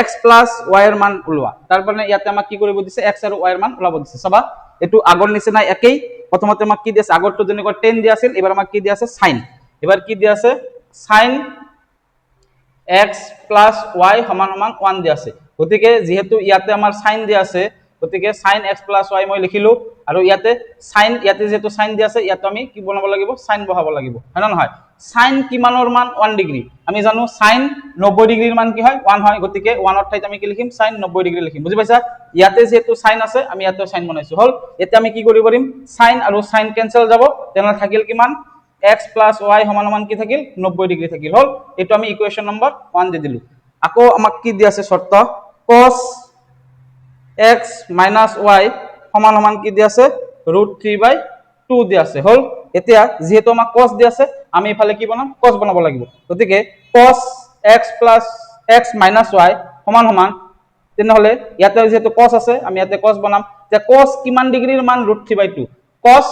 x + y এৰ মান উলোৱা তাৰ মানে ইয়াতে আমাক কি কৰিব দিছে x আৰু y এৰ মান উলাব দিছে চাবা এটো আগৰ নিচিনা একেই প্ৰথমতে আমাক কি দিছে আগৰটো যেনেকৈ tan দিয়া আছিল এবাৰ আমাক কি দিয়া আছে sin এবাৰ কি দিয়া আছে sin x + y = 1 দিয়া আছে গতিকে যেহেতু ইয়াতে আমাৰ sin দিয়া আছে গতিকে sin x + y মই লিখিলো আৰু ইয়াতে sin ইয়াতে যেহেতু sin দিয়া আছে ইয়াতে আমি কি বনাব লাগিব sin বহাব লাগিব হয় না নহয় sin কিমানৰ মান 1 ডিগ্ৰী আমি জানো sin 90 ডিগ্ৰীৰ মান কি হয় 1 হয় গতিকে 1 ৰ ঠাইত আমি কি লিখিম sin 90 ডিগ্ৰী লিখিম বুজি পাইছা ইয়াতে যেহেতু sin আছে আমি ইয়াতে sin বনাইছো হল এতিয়া আমি কি কৰিব পাৰিম sin আৰু sin কেনসেল যাব তেনে থাকিল কিমান x + y = কি থাকিল 90 ডিগ্ৰী থাকিল হল এটো আমি ইকুয়েশন নম্বৰ 1 দি দিলু আকৌ আমাক কি দি আছে শর্ত cos x - y = কি দি আছে √3/2 দি আছে হল এতিয়া যেহেতু আমাক cos দি আছে আমি ইফালে কি বনাম cos বনাব লাগিব গতিকে cos x + x - y = তেনেহলে ইয়াতে যেহেতু cos আছে আমি ইয়াতে cos বনাম যে cos কিমান ডিগ্ৰীৰ মান √3/2 cos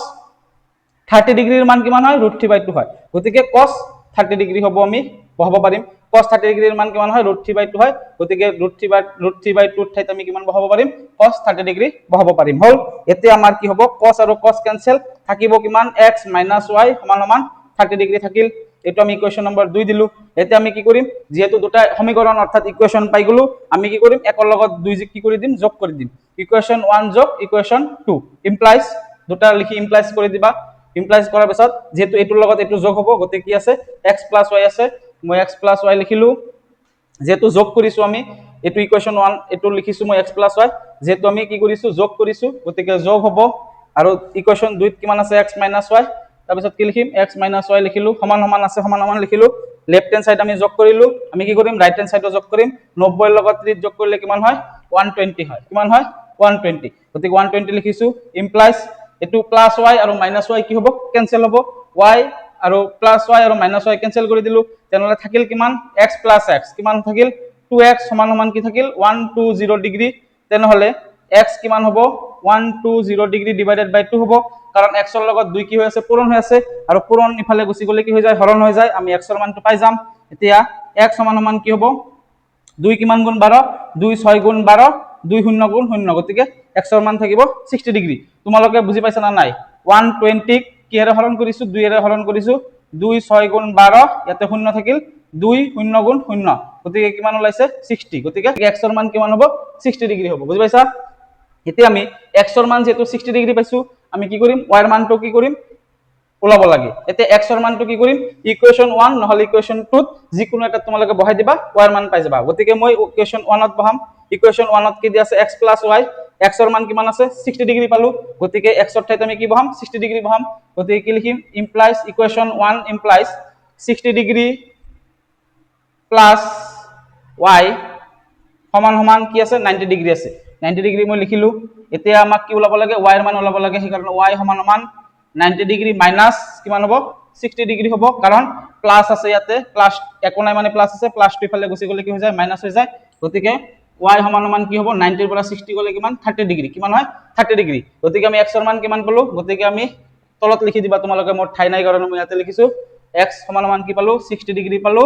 30 ডিগ্ৰীৰ মান কিমান হয় √3/2 হয় গতিকে cos 30 ডিগ্ৰী হ'ব আমি বহাব পাৰিম cos 30 ডিগ্ৰীৰ মান কিমান হয় √3/2 হয় গতিকে √3/2 ঠাইত আমি কিমান বহাব পাৰিম cos 30 ডিগ্ৰী বহাব পাৰিম হল এতিয়া আমাৰ কি হ'ব cos আৰু cos কেনসেল থাকিব কিমান x - y = 30 ডিগ্ৰী থাকিল এটো আমি ইকুয়েশন নম্বৰ 2 দিলু এতিয়া আমি কি কৰিম যেহেতু দুটা সমীকৰণ অৰ্থাৎ ইকুয়েশন পাই গলো আমি কি কৰিম একৰ লগত 2 কি কৰি দিম যোগ কৰি দিম ইকুয়েশন 1 যোগ ইকুয়েশন 2 ইমপ্লাইজ দুটা লিখি ইমপ্লাইজ কৰি দিবা ইমপ্লাইজ কৰাৰ পিছত যেহেতু এটোৰ লগত এটো যোগ হ'ব গতিকে কি আছে x + y আছে মই x + y লিখিলো যেহেতু যোগ কৰিছো আমি এটো ইকুয়েশন 1 এটো লিখিছো মই x + y যেহেতু আমি কি কৰিছো যোগ কৰিছো গতিকে যোগ হ'ব আৰু ইকুয়েশন 2 ত কিমান আছে x - y তাৰ পিছত কি লিখিম x - y লিখিলো সমান আছে সমান লিখিলো লেফট হ্যান্ড সাইড আমি যোগ কৰিলো আমি কি কৰিম ৰাইট হ্যান্ড সাইডও যোগ কৰিম 90 এৰ লগত 30 যোগ কৰিলে কিমান হয় 120 হয় কিমান হয় 120 গতিকে 120 লিখিছো ইমপ্লাইজ এটো প্লাস y আৰু মাইনাস y কি হ'ব কেনসেল হ'ব y আৰু প্লাস y আৰু মাইনাস y কেনসেল কৰি দিলু তেনেহলে থাকিল কিমান x + x কিমান থাকিল 2x = কি থাকিল 120 ডিগ্ৰী তেনেহলে x কিমান হ'ব 120 ডিগ্ৰী ডিভাইডেড বাই 2 হ'ব কাৰণ x ৰ লগত 2 কি হৈ আছে পূৰণ হৈ আছে আৰু পূৰণ ইফালে গুচি গলে কি হৈ যায় হৰণ হৈ যায় আমি x ৰ মানটো পাই যাম এতিয়া x = কি হ'ব 2 কিমান গুণ 12 2 6 গুণ 12 2 0 গুণ 0 গতিকে x ৰ মান থাকিব 60 ডিগ্ৰী তোমালোকে বুজি পাইছা না নাই 120 কিহেৰে হৰণ কৰিছো 2 এৰে হৰণ কৰিছো 2 6 গুণ 12 ইয়াতে 0 থাকিল 2 0 গুণ 0 গতিকে কিমান ওলাইছে 60 গতিকে x ৰ মান কিমান হ'ব 60 ডিগ্ৰী হ'ব বুজি পাইছা এতিয়া আমি x ৰ মান যেটো 60 ডিগ্ৰী পাইছো আমি কি কৰিম y ৰ মানটো কি কৰিম ওলাব লাগে এতিয়া x ৰ মানটো কি কৰিম ইকুয়েশন 1 নহলে ইকুয়েশন 2 যিকোনো এটা তোমালোকে বহাই দিবা y ৰ মান পাই যাবা গতিকে মই ইকুয়েশন 1 ত বহাম ইকুয়েশন 1 ত কি দি আছে x + y এক্সৰ মান কিমান আছে 60 ডিগ্ৰী পালো গতিকে এক্সৰ ঠাইত আমি কি বহাম 60 ডিগ্ৰী বহাম গতিকে কি লিখিম implies equation 1 implies 60 degree plus y সমান সমান কি আছে 90 ডিগ্ৰী আছে 90 ডিগ্ৰী মই লিখিলো এতিয়া আমাক কি ওলাব লাগে y এৰ মান ওলাব লাগে সেইকাৰণে y সমান সমান 90 ডিগ্ৰী মাইনাস কিমান হ'ব 60 ডিগ্ৰী হ'ব কাৰণ প্লাস আছে ইয়াতে প্লাস একো নাই মানে প্লাস আছে প্লাস টু ইফালে গুচি গলে কি হৈ যায় মাইনাস হৈ যায় গতিকে y সমান সমান কি হ'ব 90 ৰ পৰা 60 গলে কিমান 30 ডিগ্ৰী কিমান হয় 30 ডিগ্ৰী গতিকে আমি x ৰ মান কিমান পালো গতিকে আমি তলত লিখি দিবা তোমালোকে মোৰ ঠাই নাই কাৰণে মই ইয়াতে লিখিছো x সমান সমান কি পালো 60 ডিগ্ৰী পালো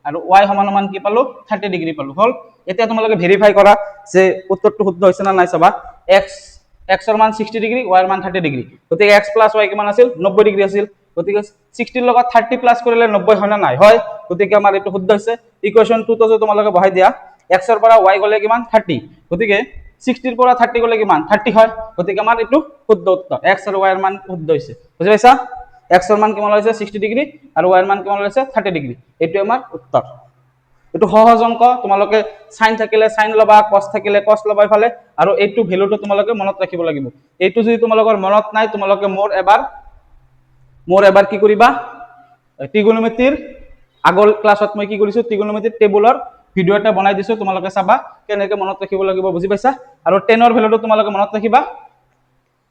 আৰু y সমান সমান কি পালো 30 ডিগ্ৰী পালো হল এতিয়া তোমালোকে ভেৰিফাই কৰা যে উত্তৰটো শুদ্ধ হৈছে না নাই চাবা x ৰ মান 60 ডিগ্ৰী y ৰ মান 30 ডিগ্ৰী গতিকে x + y কিমান আছিল 90 ডিগ্ৰী আছিল গতিকে 60 ৰ লগত 30 প্লাস কৰিলে 90 হয় না নাই হয় গতিকে আমাৰ এটো শুদ্ধ হৈছে ইকুৱেশ্যন 2 তো যে তোমালোকে বহাই দিয়া x ৰ পৰা y গলে কিমান 30 গতিকে 60 ৰ পৰা 30 গলে কিমান 30 হয় গতিকে আমাৰ এটো শুদ্ধ উত্তৰ x আৰু y ৰ মান শুদ্ধ হৈছে বুজি পাইছা x ৰ মান কিমান হৈছে 60 ডিগ্ৰী আৰু y ৰ মান কিমান হৈছে 30 ডিগ্ৰী এটো আমাৰ উত্তৰ এটো সহজ অংক তোমালোকে সাইন থাকিলে সাইন লবা cos থাকিলে cos লবা ইফালে আৰু এইটো ভ্যালুটো তোমালোকে মনত ৰাখিব লাগিব এইটো যদি তোমালোকৰ মনত নাই তোমালোকে মোৰ এবাৰ কি কৰিবা ত্ৰিগোণমিতিৰ আগৰ ক্লাছত মই কি কৰিছো ত্ৰিগোণমিতিৰ টেবুলৰ ভিডিও এটা বনাই দিছো তোমালোকে চাবা কেনেকৈ মনত ৰাখিব লাগিব বুজি পাইছা আৰু 10 ৰ ভ্যালুটো তোমালোকে মনত ৰাখিবা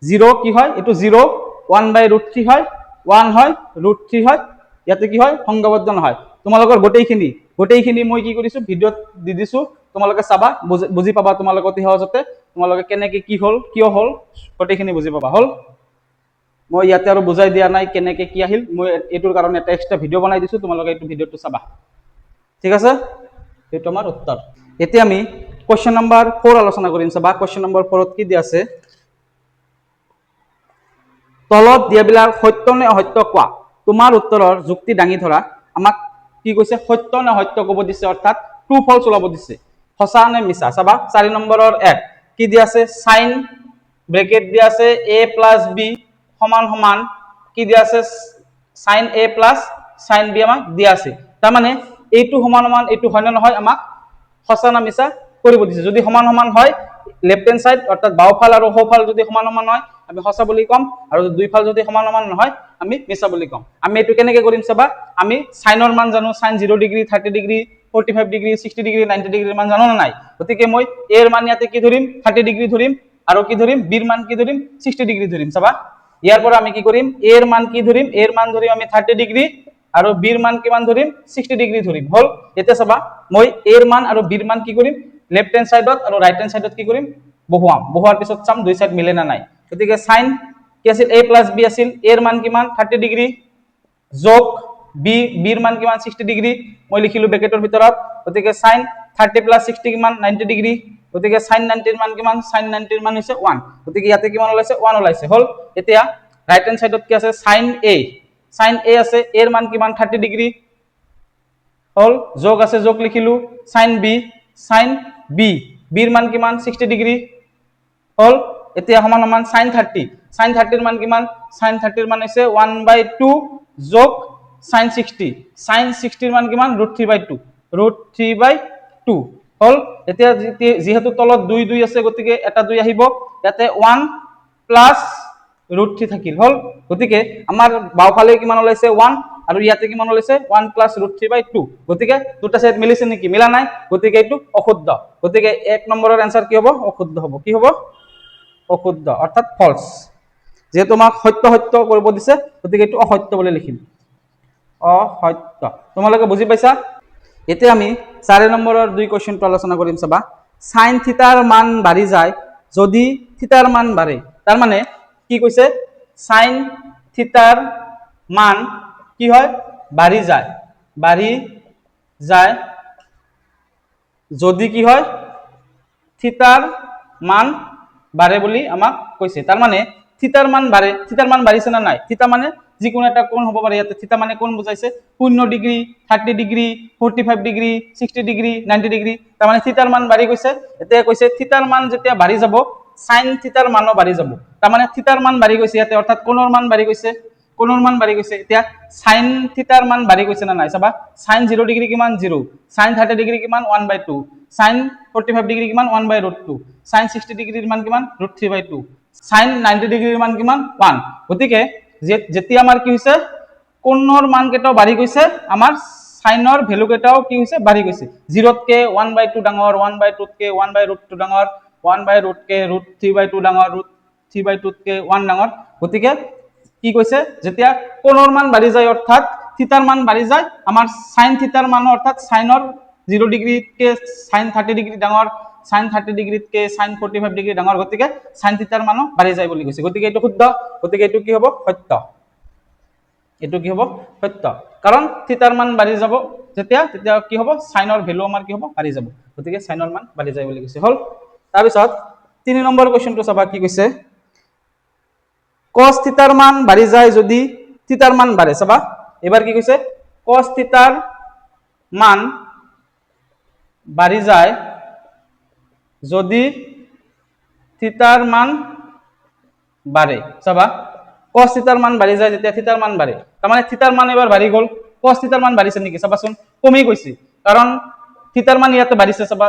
0 কি হয় এটো 0 1/√3 হয় 1 হয় √3 হয় ইয়াতে কি হয় সংজ্ঞাবদ্ধ নহয় তোমালোকৰ গোটেইখিনি মই কি কৰিছো ভিডিওত দি দিছো তোমালোকে চাবা বুজি পাবা তোমালোকে অতি সহজতে তোমালোকে কেনেকৈ কি হল কিয় হল গোটেইখিনি বুজি পাবা হল মই ইয়াতে আৰু বুজাই দিয়া নাই কেনেকৈ কি আহিল মই এটোৰ কাৰণে এটা এক্সট্ৰা ভিডিও বনাই দিছো তোমালোকে এইটো ভিডিওটো চাবা ঠিক আছে এটো আমাৰ উত্তৰ এতিয়া আমি কোৱেশ্চন নম্বৰ 4 আলোচনা কৰিম চাবা কোৱেশ্চন নম্বৰ 4 ত কি দি আছে তলত দিয়াবিলাক সত্য নে অসত্য কোৱা তোমাৰ উত্তৰৰ যুক্তি দাঙি ধৰা আমাক কি কৈছে সত্য নে অসত্য ক'ব দিছে অৰ্থাৎ ট্ৰু ফলছ ওলাব দিছে সঁচা নে মিছা চাবা 4 নম্বৰৰ 1 কি দি আছে সাইন ব্ৰেকেট দি আছে a + b সমান সমান কি দি আছে sin a + sin b আমাক দি আছে তাৰ মানে এইটো সমান সমান এইটো হয় না নহয় আমাক সঁচা না মিছা কৰিব দিছে যদি সমান সমান হয় লেফট হ্যান্ড সাইড অৰ্থাৎ বাওফাল আৰু সোফাল যদি সমান সমান হয় আমি সঁচা বুলি কম আৰু দুই ফাল যদি সমান সমান নহয় আমি মিছা বুলি কম আমি এটো কেনেকৈ কৰিম চাবা আমি সাইনৰ মান জানো sin 0 degree 30 degree 45 degree 60 degree 90 ডিগ্ৰীৰ মান জানো না নাই গতিকে মই a ৰ মান ইয়াতে কি ধৰিম 30 ডিগ্ৰী ধৰিম আৰু কি ধৰিম b ৰ মান কি ধৰিম 60 ডিগ্ৰী ধৰিম চাবা ইয়াৰ পৰা আমি কি কৰিম a ৰ মান কি ধৰিম a ৰ মান ধৰিম আমি 30 ডিগ্ৰী আৰু b ৰ মান কিমান ধৰিম 60 ডিগ্ৰী ধৰিম হল এতিয়া চাবা মই a ৰ মান আৰু b ৰ মান কি কৰিম লেফট হ্যান্ড সাইডত আৰু ৰাইট হ্যান্ড সাইডত কি কৰিম বহুৱাৰ পিছত চাম দুই সাইড মিলে না নাই গতিকে sin কি আছিল a + b আছিল a ৰ মান কিমান 30 ডিগ্ৰী যোগ b ৰ মান কিমান 60 ডিগ্ৰী মই লিখিলো ব্ৰেকেটৰ ভিতৰত গতিকে sin 30 + 60 কিমান 90 ডিগ্ৰী গতিকে sin 90 ৰ মান কিমান sin 90 ৰ মান হৈছে 1 গতিকে ইয়াতে কিমান ওলাইছে 1 ওলাইছে হল এতিয়া ৰাইট হ্যান্ড সাইডত কি আছে sin a আছে a ৰ মান কিমান 30 ডিগ্ৰী হল যোগ আছে যোগ লিখিলো sin b ৰ মান কিমান 60 ডিগ্ৰী হল এতিয়া সমান সমান sin 30 ৰ মান কিমান sin 30 ৰ মান হৈছে 1/2 যোগ sin 60 ৰ মান কিমান √3/2 হল এতিয়া যেহেতু তলত 2 আছে গতিকে এটা 2 আহিব ইয়াতে 1 প্লাস √3 থাকিল হল গতিকে আমাৰ বাওফালে কিমান ওলাইছে 1 আৰু ইয়াতে কিমান ওলাইছে 1 প্লাস √3/2 গতিকে দুটা সাইড মিলিছে নেকি মিলা নাই গতিকে এটো অশুদ্ধ গতিকে 1 নম্বৰৰ आंसर কি হ'ব অশুদ্ধ হ'ব কি হ'ব অশুদ্ধ অৰ্থাৎ ফলস যেহেতু আমাক সত্য কৰিব দিছে গতিকে এটো অসত্য বুলি লিখিম অসত্য তোমালোকে বুজি পাইছা এতিয়া আমি 4 নম্বৰৰ 2 কোৱেশ্চনটো আলোচনা কৰিম চাবা sin থিটাৰ মান বাঢ়ি যায় যদি থিটাৰ মান বাঢ়ে তাৰ মানে কি কৈছে sin থিটাৰ মান কি হয় বাঢ়ি যায় যদি কি হয় থিটাৰ মান বাঢ়ে বুলি আমাক কৈছে তাৰ মানে থিটাৰ মান বাঢ়িছে না নাই থিটা মানে যিকোনো এটা কোণ হ'ব পাৰে ইয়াতে থিটা মানে কোণ বুজাইছে 0 degree 30 degree 45 degree 60 degree 90 degree তাৰ মানে থিটাৰ মান বাঢ়ি গৈছে এতিয়া কৈছে থিটাৰ মান যেতিয়া বাঢ়ি যাব sin থিটাৰ মানো বাঢ়ি যাব তাৰ মানে থিটাৰ মান বাঢ়ি গৈছে ইয়াতে অৰ্থাৎ কোণৰ মান বাঢ়ি গৈছে কোণৰ মান বাঢ়ি গৈছে এতিয়া sin থিটাৰ মান বাঢ়ি গৈছে না নাই চাবা sin 0 ডিগ্ৰী কিমান 0 sin 30 ডিগ্ৰী কিমান 1/2 sin 45 ডিগ্ৰী কিমান 1/√2 sin 60 ডিগ্ৰীৰ মান কিমান √3/2 sin 90 ডিগ্ৰীৰ মান কিমান 1 গতিকে যেতিয়া আমাৰ কি হৈছে কোণৰ মান কেইটাও বাঢ়ি গৈছে আমাৰ সাইনৰ ভ্যালু কেটাও কি হৈছে বাঢ়ি গৈছে 0 তকে 1/2 ডাঙৰ 1/2 তকে 1/√2 ডাঙৰ 1/√2 কে √3/2 ডাঙৰ √3/2 তকে 1 ডাঙৰ গতিকে কি কৈছে যেতিয়া কোণৰ মান বাঢ়ি যায় অৰ্থাৎ থিতাৰ মান বাঢ়ি যায় আমাৰ sin থিতাৰ মান অৰ্থাৎ সাইনৰ 0 ডিগ্ৰী কে sin 30 ডিগ্ৰী ডাঙৰ sin 30 ডিগ্ৰী কে sin 45 ডিগ্ৰী ডাঙৰ গতিকে sin থিতাৰ মানো বাঢ়ি যায় বুলি কৈছে গতিকে এটো শুদ্ধ গতিকে এটো কি হ'ব সত্য এটো কি হ'ব সত্য কাৰণ থিতাৰ মান বাঢ়ি যাব যেতিয়া কি হ'ব সাইনৰ ভ্যালু আমাৰ কি হ'ব বাঢ়ি যাব গতিকে সাইনৰ মান বাঢ়ি যায় বুলি কৈছে হল তাৰ পিছত 3 নম্বৰ কোৱেশ্চনটো চাবা কি কৈছে cos থিতাৰ মান বাঢ়ি যায় যদি থিতাৰ মান বাঢ়ে চাবা এবাৰ কি কৈছে cos থিতাৰ মান বাঢ়ি যায় যদি থিতাৰ মান বাঢ়ে চাবা cos থিতাৰ মান বাঢ়ি যায় যেতিয়া থিতাৰ মান বাঢ়ে তাৰ মানে থিতাৰ মান এবাৰ বাঢ়ি গল cos থিতাৰ মান বাঢ়িছে নেকি চাবাচোন কমি গৈছে কাৰণ থিতাৰ মান ইয়াতে বাঢ়িছে চাবা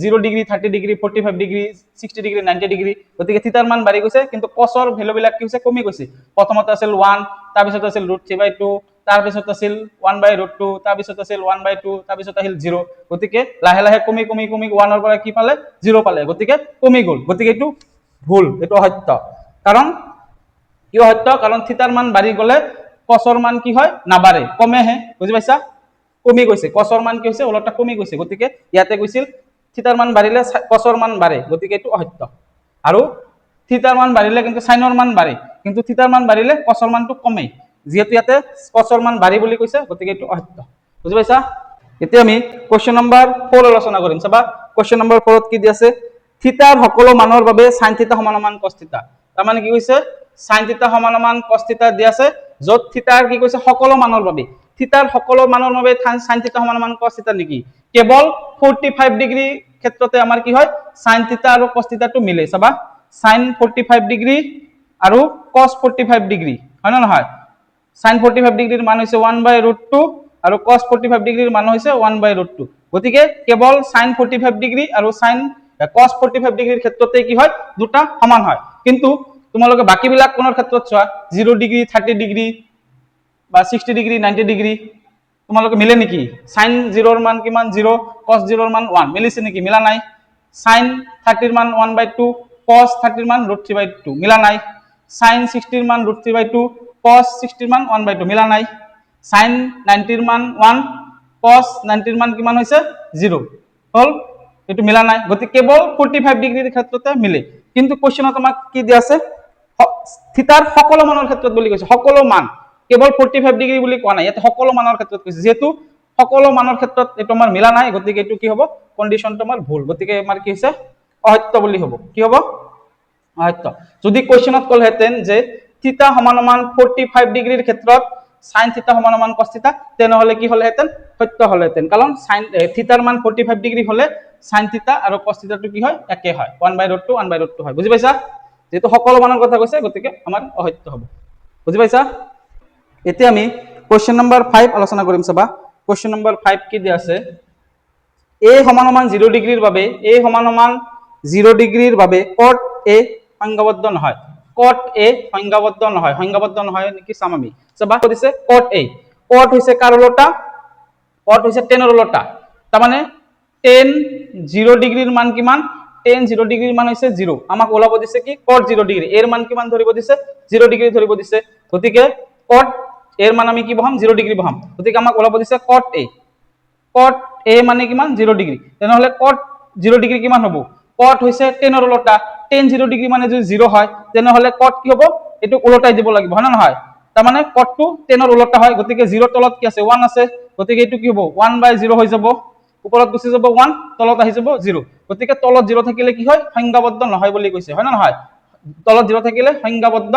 0 degree 30 degree 45 degree 60 degree 90 degree গতিকে থিতাৰ মান বাঢ়ি গৈছে কিন্তু cosৰ ভ্যালু বিলাক কি হৈছে কমি গৈছে প্ৰথমতে আছিল 1 তাৰ পিছত আছিল √3/2 তাৰ পিছত আছিল 1/√2 তাৰ পিছত আছিল 1/2 তাৰ পিছত আহিল 0 গতিকে লাহে লাহে কমি 1 ৰ পৰা কি পালে 0 পালে গতিকে কমি গল গতিকে এটো ভুল এটো সত্য কাৰণ কি সত্য কাৰণ থিতাৰ মান বাঢ়ি গলে cosৰ মান কি হয় নাবাঢ়ে কমেহে বুজি পাইছা কমি গৈছে cosৰ মান কি হৈছে ওলটা কমি গৈছে গতিকে ইয়াতে কৈছিল থিতাৰ মান বাঢ়িলে cosৰ মান বাঢ়ে গতিকে এটো অসত্য আৰু থিতাৰ মান বাঢ়িলে কিন্তু সাইনৰ মান বাঢ়ে কিন্তু থিতাৰ মান বাঢ়িলে cosৰ মানটো কমে যেহেতু ইয়াতে cosৰ মান বাঢ়ি বুলি কৈছে গতিকে এটো অসত্য বুজি পাইছা এতিয়া আমি কোৱেশ্চন নম্বৰ 4 আলোচনা কৰিম চাবা কোৱেশ্চন নম্বৰ 4 ত কি দি আছে থিতাৰ সকলো মানৰ বাবে sin থিতা সমান cos থিতা তাৰ মানে কি কৈছে sin থিতা সমান cos থিতা দি আছে যত থিতাৰ কি কৈছে সকলো মানৰ বাবে থিতাৰ সকলো মানৰ বাবে sin থিতা সমান cos থিতা নেকি কেৱল 45 ডিগ্ৰী ক্ষেত্ৰতে আমাৰ কি হয় sin থিতা আৰু cos থিতাটো মিলে চাবা sin 45 ডিগ্ৰী আৰু cos 45 ডিগ্ৰী হয় না নহয় sin 45 ডিগ্ৰীৰ মান হৈছে 1/√2 আৰু cos 45 ডিগ্ৰীৰ মান হৈছে 1/√2 গতিকে কেৱল sin 45 ডিগ্ৰী আৰু cos 45 ডিগ্ৰীৰ ক্ষেত্ৰতে কি হয় দুটা সমান হয় কিন্তু তোমালোকে বাকি বিলাক কোণৰ ক্ষেত্ৰত চোৱা 0 ডিগ্ৰী 30 ডিগ্ৰী বা 60 ডিগ্ৰী 90 ডিগ্ৰী তোমালোকে মিলে নেকি sin 0 ৰ মান কিমান 0 cos 0 ৰ মান 1 মিলিছে নেকি মিলা নাই sin 30 ৰ মান 1/2 cos 30 ৰ মান √3/2 মিলা নাই sin 60 ৰ মান √3/2 cos 60 ৰ মান 1/2 মিলা নাই sin 90 ৰ মান 1 cos 90 ৰ মান কিমান হৈছে 0 হল এটো মিলা নাই গতি কেৱল 45 ডিগ্ৰীৰ ক্ষেত্ৰতে মিলে কিন্তু কোৱেশ্চনত আমাক কি দি আছে থিতাৰ সকলো মানৰ ক্ষেত্ৰত বুলি কৈছে সকলো মান কেৱল 45 ডিগ্ৰী বুলি কোৱা নাই ইয়াতে সকলো মানৰ ক্ষেত্ৰত কৈছে যেহেতু সকলো মানৰ ক্ষেত্ৰত এটো আমাৰ মিলা নাই গতিকে এটো কি হ'ব কন্ডিশনটো আমাৰ ভুল গতিকে আমাৰ কি হৈছে অসত্য বুলি হ'ব কি হ'ব অসত্য যদি কোৱেশ্চনত কল হেতেন যে থিতা সমান 45 ডিগ্ৰীৰ ক্ষেত্ৰত sin থিতা সমান cos থিতা তেনেহলে কি হলহেতেন সত্য হলহেতেন কাৰণ sin থিতাৰ মান 45 ডিগ্ৰী হলে sin থিতা আৰু cos থিতাটো কি হয় একে হয় 1/√2 1/√2 হয় বুজি পাইছা যেটো সকলো মানৰ কথা কৈছে গতিকে আমাৰ অসত্য হ'ব বুজি পাইছা এতিয়া আমি কোৱেশ্চন নম্বৰ 5 আলোচনা কৰিম চাবা কোৱেশ্চন নম্বৰ 5 কি দি আছে a সমান 0 ডিগ্ৰীৰ বাবে a সমান 0 ডিগ্ৰীৰ বাবে cot a সংজ্ঞাবদ্ধ নহয় cot a সংজ্ঞাবদ্ধ নহয় নেকি চাম আমি চাবা কৈছে cot a cot হৈছে কাৰ উলটা cot হৈছে tan ৰ উলটা তাৰ মানে tan 0 ডিগ্ৰীৰ মান কিমান tan 0 ডিগ্ৰীৰ মান হৈছে 0 আমাক ওলাব দিছে কি cot 0 ডিগ্ৰী এৰ মান কিমান ধৰিব দিছে 0 ডিগ্ৰী ধৰিব দিছে গতিকে cot এৰ মান আমি কি বহাম 0 ডিগ্ৰী বহাম গতিকে আমাক ওলাব দিছে cot a মানে কিমান 0 ডিগ্ৰী তেনেহলে cot 0 ডিগ্ৰী কিমান হ'ব cot হৈছে tan ৰ উলটা tan 0 ডিগ্ৰী মানে যদি 0 হয় তেনেহলে cot কি হ'ব এটো উলটাই দিব লাগিব হয় না নহয় তাৰ মানে cot টো tan ৰ উলটা হয় গতিকে 0 তলত কি আছে 1 আছে গতিকে এটো কি হ'ব 1/0 হৈ যাব উপৰত গুছি যাব 1 তলত আহি যাব 0 গতিকে তলত 0 থাকিলে কি হয় সংজ্ঞাবদ্ধ নহয় বুলি কৈছে হয় না নহয় তলত 0 থাকিলে সংজ্ঞাবদ্ধ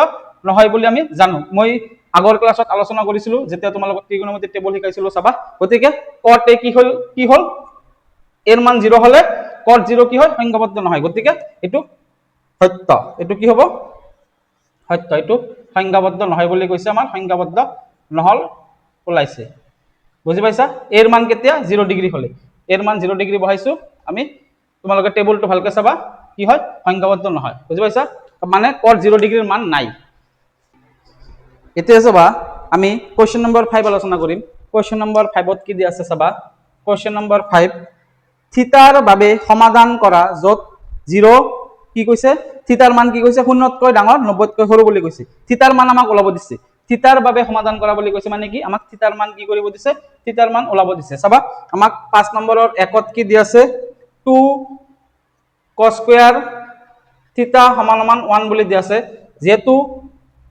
নহয় বুলি আমি জানো মই আগৰ ক্লাছত আলোচনা কৰিছিলো যেতিয়া তোমালোকক ত্ৰিকোণমিতিৰ টেবুল শিকাইছিলো চাবা গতিকে cot a কি হল এর মান 0 হলে cot 0 কি হয় সংজ্ঞাবদ্ধ নহয় গতিকে এটো সত্য এটো কি হ'ব সত্য এটো সংজ্ঞাবদ্ধ নহয় বুলি কৈছে আমাৰ সংজ্ঞাবদ্ধ নহল ওলাইছে বুজি পাইছা এৰ মান কেতিয়া 0 ডিগ্ৰী হলে এৰ মান 0 ডিগ্ৰী বহাইছো আমি তোমালোকে টেবুলটো ভালকে চাবা কি হয় সংজ্ঞাবদ্ধ নহয় বুজি পাইছা মানে কট 0 ডিগ্ৰীৰ মান নাই এতিয়া চাবা আমি কোৱেশ্চন নম্বৰ 5 আলোচনা কৰিম কোৱেশ্চন নম্বৰ 5 ত কি দি আছে চাবা কোৱেশ্চন নম্বৰ 5 থিতাৰ বাবে সমাধান কৰা যত 0 কি কৈছে থিতাৰ মান কি কৈছে 0 তকৈ ডাঙৰ 90 তকৈ সৰু বুলি কৈছে থিতাৰ মান আমাক ওলাব দিছে থিতাৰ বাবে সমাধান কৰা বুলি কৈছে মানে কি আমাক থিতাৰ মান কি কৰিব দিছে থিতাৰ মান ওলাব দিছে চাবা আমাক 5 নম্বৰৰ 1 ত কি দি আছে 2 cos স্কয়াৰ থিতা সমান সমান 1 বুলি দি আছে যেহেতু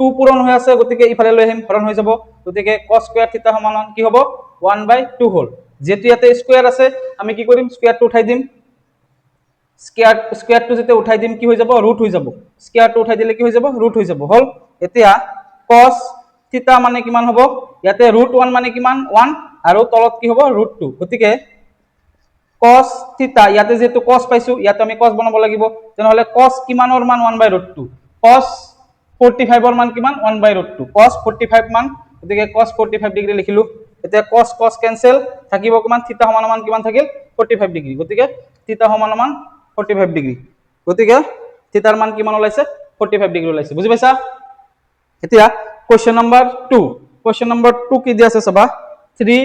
2 পূৰণ হৈ আছে গতিকে ইফালে লৈ আহিম হৰণ হৈ যাব গতিকে cos স্কয়াৰ থিতা সমান কি হ'ব 1/2 হ'ল যেহেতু ইয়াতে স্কয়াৰ আছে আমি কি কৰিম স্কয়াৰটো উঠাই দিম স্কয়াৰটো যেতে উঠাই দিম কি হৈ যাব ৰুট হৈ যাব স্কয়াৰটো উঠাই দিলে কি হৈ যাব ৰুট হৈ যাব হল এতিয়া cos থিতা মানে কিমান হ'ব ইয়াতে √1 মানে কিমান 1 আৰু তলত কি হ'ব √2 গতিকে cos থিতা ইয়াতে যেটো cos পাইছো ইয়াতে আমি cos বনাব লাগিব তেনেহলে cos কিমানৰ মান 1/√2 cos 45 ৰ মান কিমান 1/√2 cos 45 মান গতিকে cos 45 ডিগ্ৰী লিখিলো এতিয়া cos cos কেনসেল থাকিব কিমান থিতা সমান সমান কিমান থাকিল 45 ডিগ্ৰী গতিকে থিতা সমান সমান 45 ডিগ্ৰী গতিকে থিতাৰ মান কিমান ওলাইছে 45 ডিগ্ৰী ওলাইছে বুজি পাইছা এতিয়া কোৱেশ্চন নম্বৰ 2 কোৱেশ্চন নম্বৰ 2 কি দি আছে চাবা 3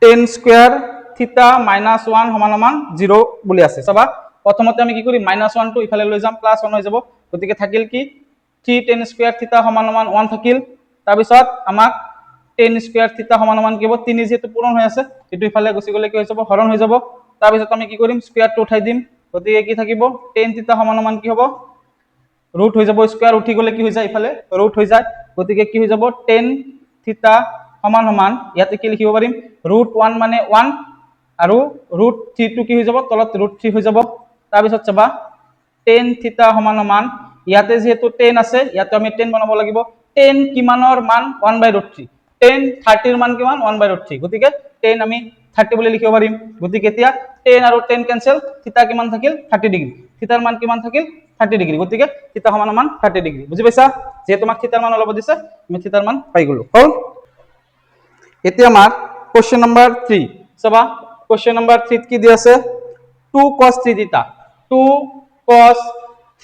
tan স্কয়াৰ থিতা -1 সমান সমান 0 বুলি আছে চাবা প্ৰথমতে আমি কি কৰিম -1 টো ইফালে লৈ যাম +1 হৈ যাব গতিকে থাকিল কি 3 tan স্কয়াৰ থিতা সমান সমান 1 থাকিল তাৰ পিছত আমাক tan স্কয়াৰ থিতা সমান সমান কি হ'ব 3 যেটো পূৰণ হৈ আছে এটো ইফালে গুছি গলে কি হৈ যাব হৰণ হৈ যাব তাৰ পিছত আমি কি কৰিম স্কয়াৰটো উঠাই দিম গতিকে কি থাকিব tan থিতা সমান সমান কি হ'ব ৰুট হৈ যাব স্কয়াৰ উঠি গলে কি হৈ যায় ইফালে ৰুট হৈ যায় গতিকে কি হৈ যাব tan থিতা সমান সমান ইয়াতে কি লিখিব পাৰিম √1 মানে 1 আৰু √3 টো কি হৈ যাব তলত √3 হৈ যাব তাৰ পিছত চাবা tan থিতা সমান সমান ইয়াতে যেহেতু tan আছে ইয়াতে আমি tan বনাব লাগিব tan কিমানৰ মান 1/√3 tan 30 ৰ মান কিমান 1/√3 গতিকে tan আমি 30 বুলি লিখিব পাৰিম গতিকে এতিয়া tan আৰু tan কেনসেল থিতা কিমান থাকিল 30 ডিগ্ৰী থিতাৰ মান কিমান থাকিল 30 ডিগ্ৰী গতিকে থিতা সমান সমান 30 ডিগ্ৰী বুজি পাইছা যে তোমাক থিতাৰ মান ওলাব দিছে আমি থিতাৰ মান পাই গলো হল এতিয়া আমাৰ কোৱেশ্চন নম্বৰ 3 চাবা কোৱেশ্চন নম্বৰ 3 কি দি আছে 2 cos 3 থিতা 2 cos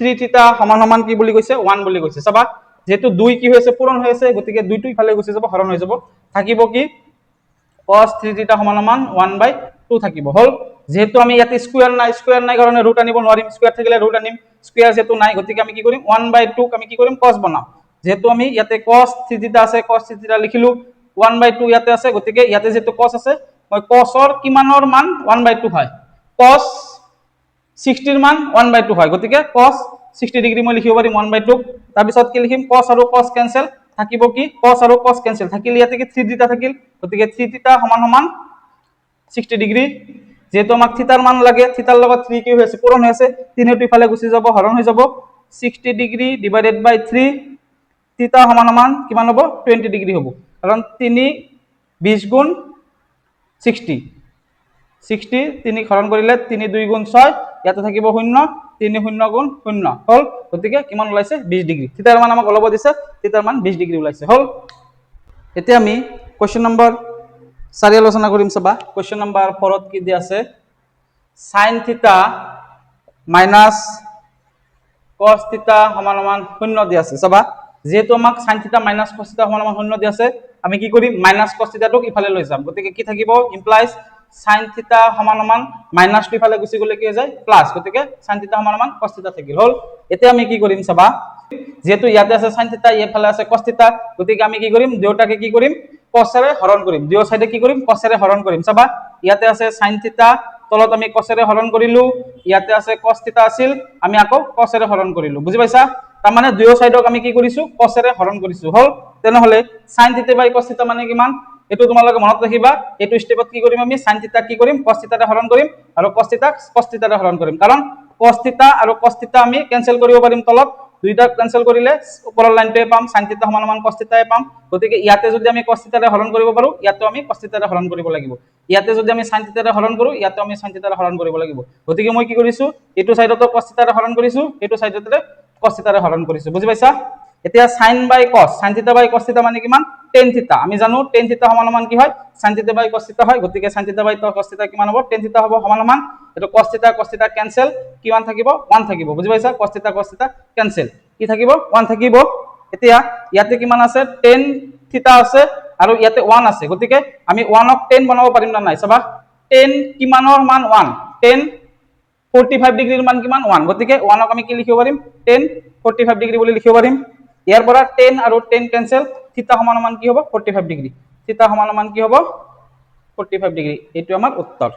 3 থিতা সমান সমান কি বুলি কৈছে 1 বুলি কৈছে চাবা যেহেতু 2 কি হৈছে পূৰণ হৈ আছে গতিকে 2 টো ইফালে গুছি যাব হৰণ হৈ যাব থাকিব কি cos 3 থিতা সমান সমান 1/2 থাকিব হল যেহেতু আমি ইয়াতে স্কয়াৰ নাই কাৰণে ৰুট আনিব নোৱাৰিম স্কয়াৰ থাকিলে ৰুট আনিম স্কয়াৰ যেটো নাই গতিকে আমি কি কৰিম 1/2 আমি কি কৰিম cos বনাম যেহেতু আমি ইয়াতে cos 3 থিতা আছে cos 3 থিতা লিখিলো 1/2 ইয়াতে আছে গতিকে ইয়াতে যেটো cos আছে মই cos ৰ কিমানৰ মান 1/2 হয় cos 60 ৰ মান 1/2 হয় গতিকে cos 60 ডিগ্ৰী মই লিখিব পাৰিম 1/2 তাৰ পিছত কি লিখিম cos আৰু cos কেনসেল থাকিব কি cos আৰু cos কেনসেল থাকিল ইয়াতে কি 3 থিতা থাকিল গতিকে 3 থিতা সমান সমান 60 ডিগ্ৰী যেহেতু আমাক থিতাৰ মান লাগে থিতাৰ লগত 3 কি হৈ আছে পূৰণ হৈ আছে 3 টো ইফালে গুছি যাব হৰণ হৈ যাব 60 ডিগ্ৰী ডিভাইডেড বাই 3 থিতা সমান সমান কিমান হ'ব 20 ডিগ্ৰী হ'ব কাৰণ 3 20 গুণ 60 60 3 হৰণ কৰিলে 3 2 গুণ 6 ইয়াতে থাকিব 0 3 0 গুণ 0 হল গতিকে কিমান ওলাইছে 20 ডিগ্ৰী থিতাৰ মান আমাক ওলাব দিছে থিতাৰ মান 20 ডিগ্ৰী ওলাইছে হল এতিয়া আমি কোৱেশ্চন নম্বৰ 4 আলোচনা কৰিম চাবা কোৱেশ্চন নম্বৰ 4 ত কি দি আছে sin থিতা মাইনাস cos থিতা সমান সমান 0 দি আছে চাবা যেহেতু আমাক sin থিতা মাইনাস cos থিতা সমান সমান 0 দি আছে আমি কি কৰিম মাইনাস cos থিতাটোক ইফালে লৈ যাম গতিকে কি থাকিব ইমপ্লাইজ sin থিতা সমান সমান মাইনাস টো ইফালে গুছি গলে কি হৈ যায় প্লাস গতিকে sin থিতা সমান সমান cos থিতা থাকিল হল এতিয়া আমি কি কৰিম চাবা যেহেতু ইয়াতে আছে sin থিতা ইফালে আছে cos থিতা গতিকে আমি কি কৰিম দুয়োটাকে কি কৰিম cos ৰে হৰণ কৰিম দুয়ো সাইডে কি কৰিম cos ৰে হৰণ কৰিম চাবা ইয়াতে আছে sin থিতা তলত আমি cos ৰে হৰণ কৰিলো ইয়াতে আছে cos থিতা আছিল আমি আকৌ cos ৰে হৰণ কৰিলো বুজি পাইছা তাৰ মানে দুয়ো সাইডক আমি কি কৰিছো cos ৰে হৰণ কৰিছো হল তেনেহলে sin থিতা বাই cos থিতা মানে কিমান এটো তোমালোকে মনত ৰাখিবা এটো স্টেপত কি কৰিম আমি sin থিতা কি কৰিম cos থিতাৰে হৰণ কৰিম আৰু cos থিতাৰে হৰণ কৰিম কাৰণ cos থিতা আৰু cos থিতা আমি কেনসেল কৰিব পাৰিম তলত দুইটা কেনসেল কৰিলে ওপৰৰ লাইনটোৱে পাম sin থিতা সমান সমান cos থিতাই পাম গতিকে ইয়াতে যদি আমি cos থিতাৰে হৰণ কৰিব পাৰো ইয়াতে আমি cos থিতাৰে হৰণ কৰিব লাগিব ইয়াতে যদি আমি sin থিতাৰে হৰণ কৰো ইয়াতে আমি sin থিতাৰে হৰণ কৰিব লাগিব গতিকে মই কি কৰিছো এটো সাইডতো cos থিতাৰে হৰণ কৰিছো এটো সাইডতে cos থিতাৰে হৰণ কৰিছো বুজি পাইছা এতিয়া sin বাই cos sin থিটা বাই cos থিটা মানে কিমান tan থিটা আমি জানো tan থিটা সমান কি হয় sin থিটা বাই cos থিটা হয় গতিকে sin থিটা বাই cos থিটা কিমান হ'ব tan থিটা হ'ব সমান এটো cos থিটা ক্যান্সেল কিমান থাকিব 1 থাকিব বুজি পাইছা cos থিটা ক্যান্সেল কি থাকিব 1 থাকিব এতিয়া ইয়াতে কিমান আছে tan থিটা আছে আৰু ইয়াতে 1 আছে গতিকে আমি 1 ক 10 বনাব পাৰিম না নাই চাবা 10 কিমানৰ মান 1 10 45 ডিগ্ৰীৰ মান কিমান 1 গতিকে 1 ক আমি কি লিখিব পাৰিম 10 45 ডিগ্ৰী বুলি লিখিব পাৰিম ইয়াৰ পৰা 10 আৰু 10 ক্যান্সেল থিটা সমান কি হ'ব 45 ডিগ্ৰী থিটা সমান কি হ'ব 45 ডিগ্ৰী এটো আমাৰ উত্তৰ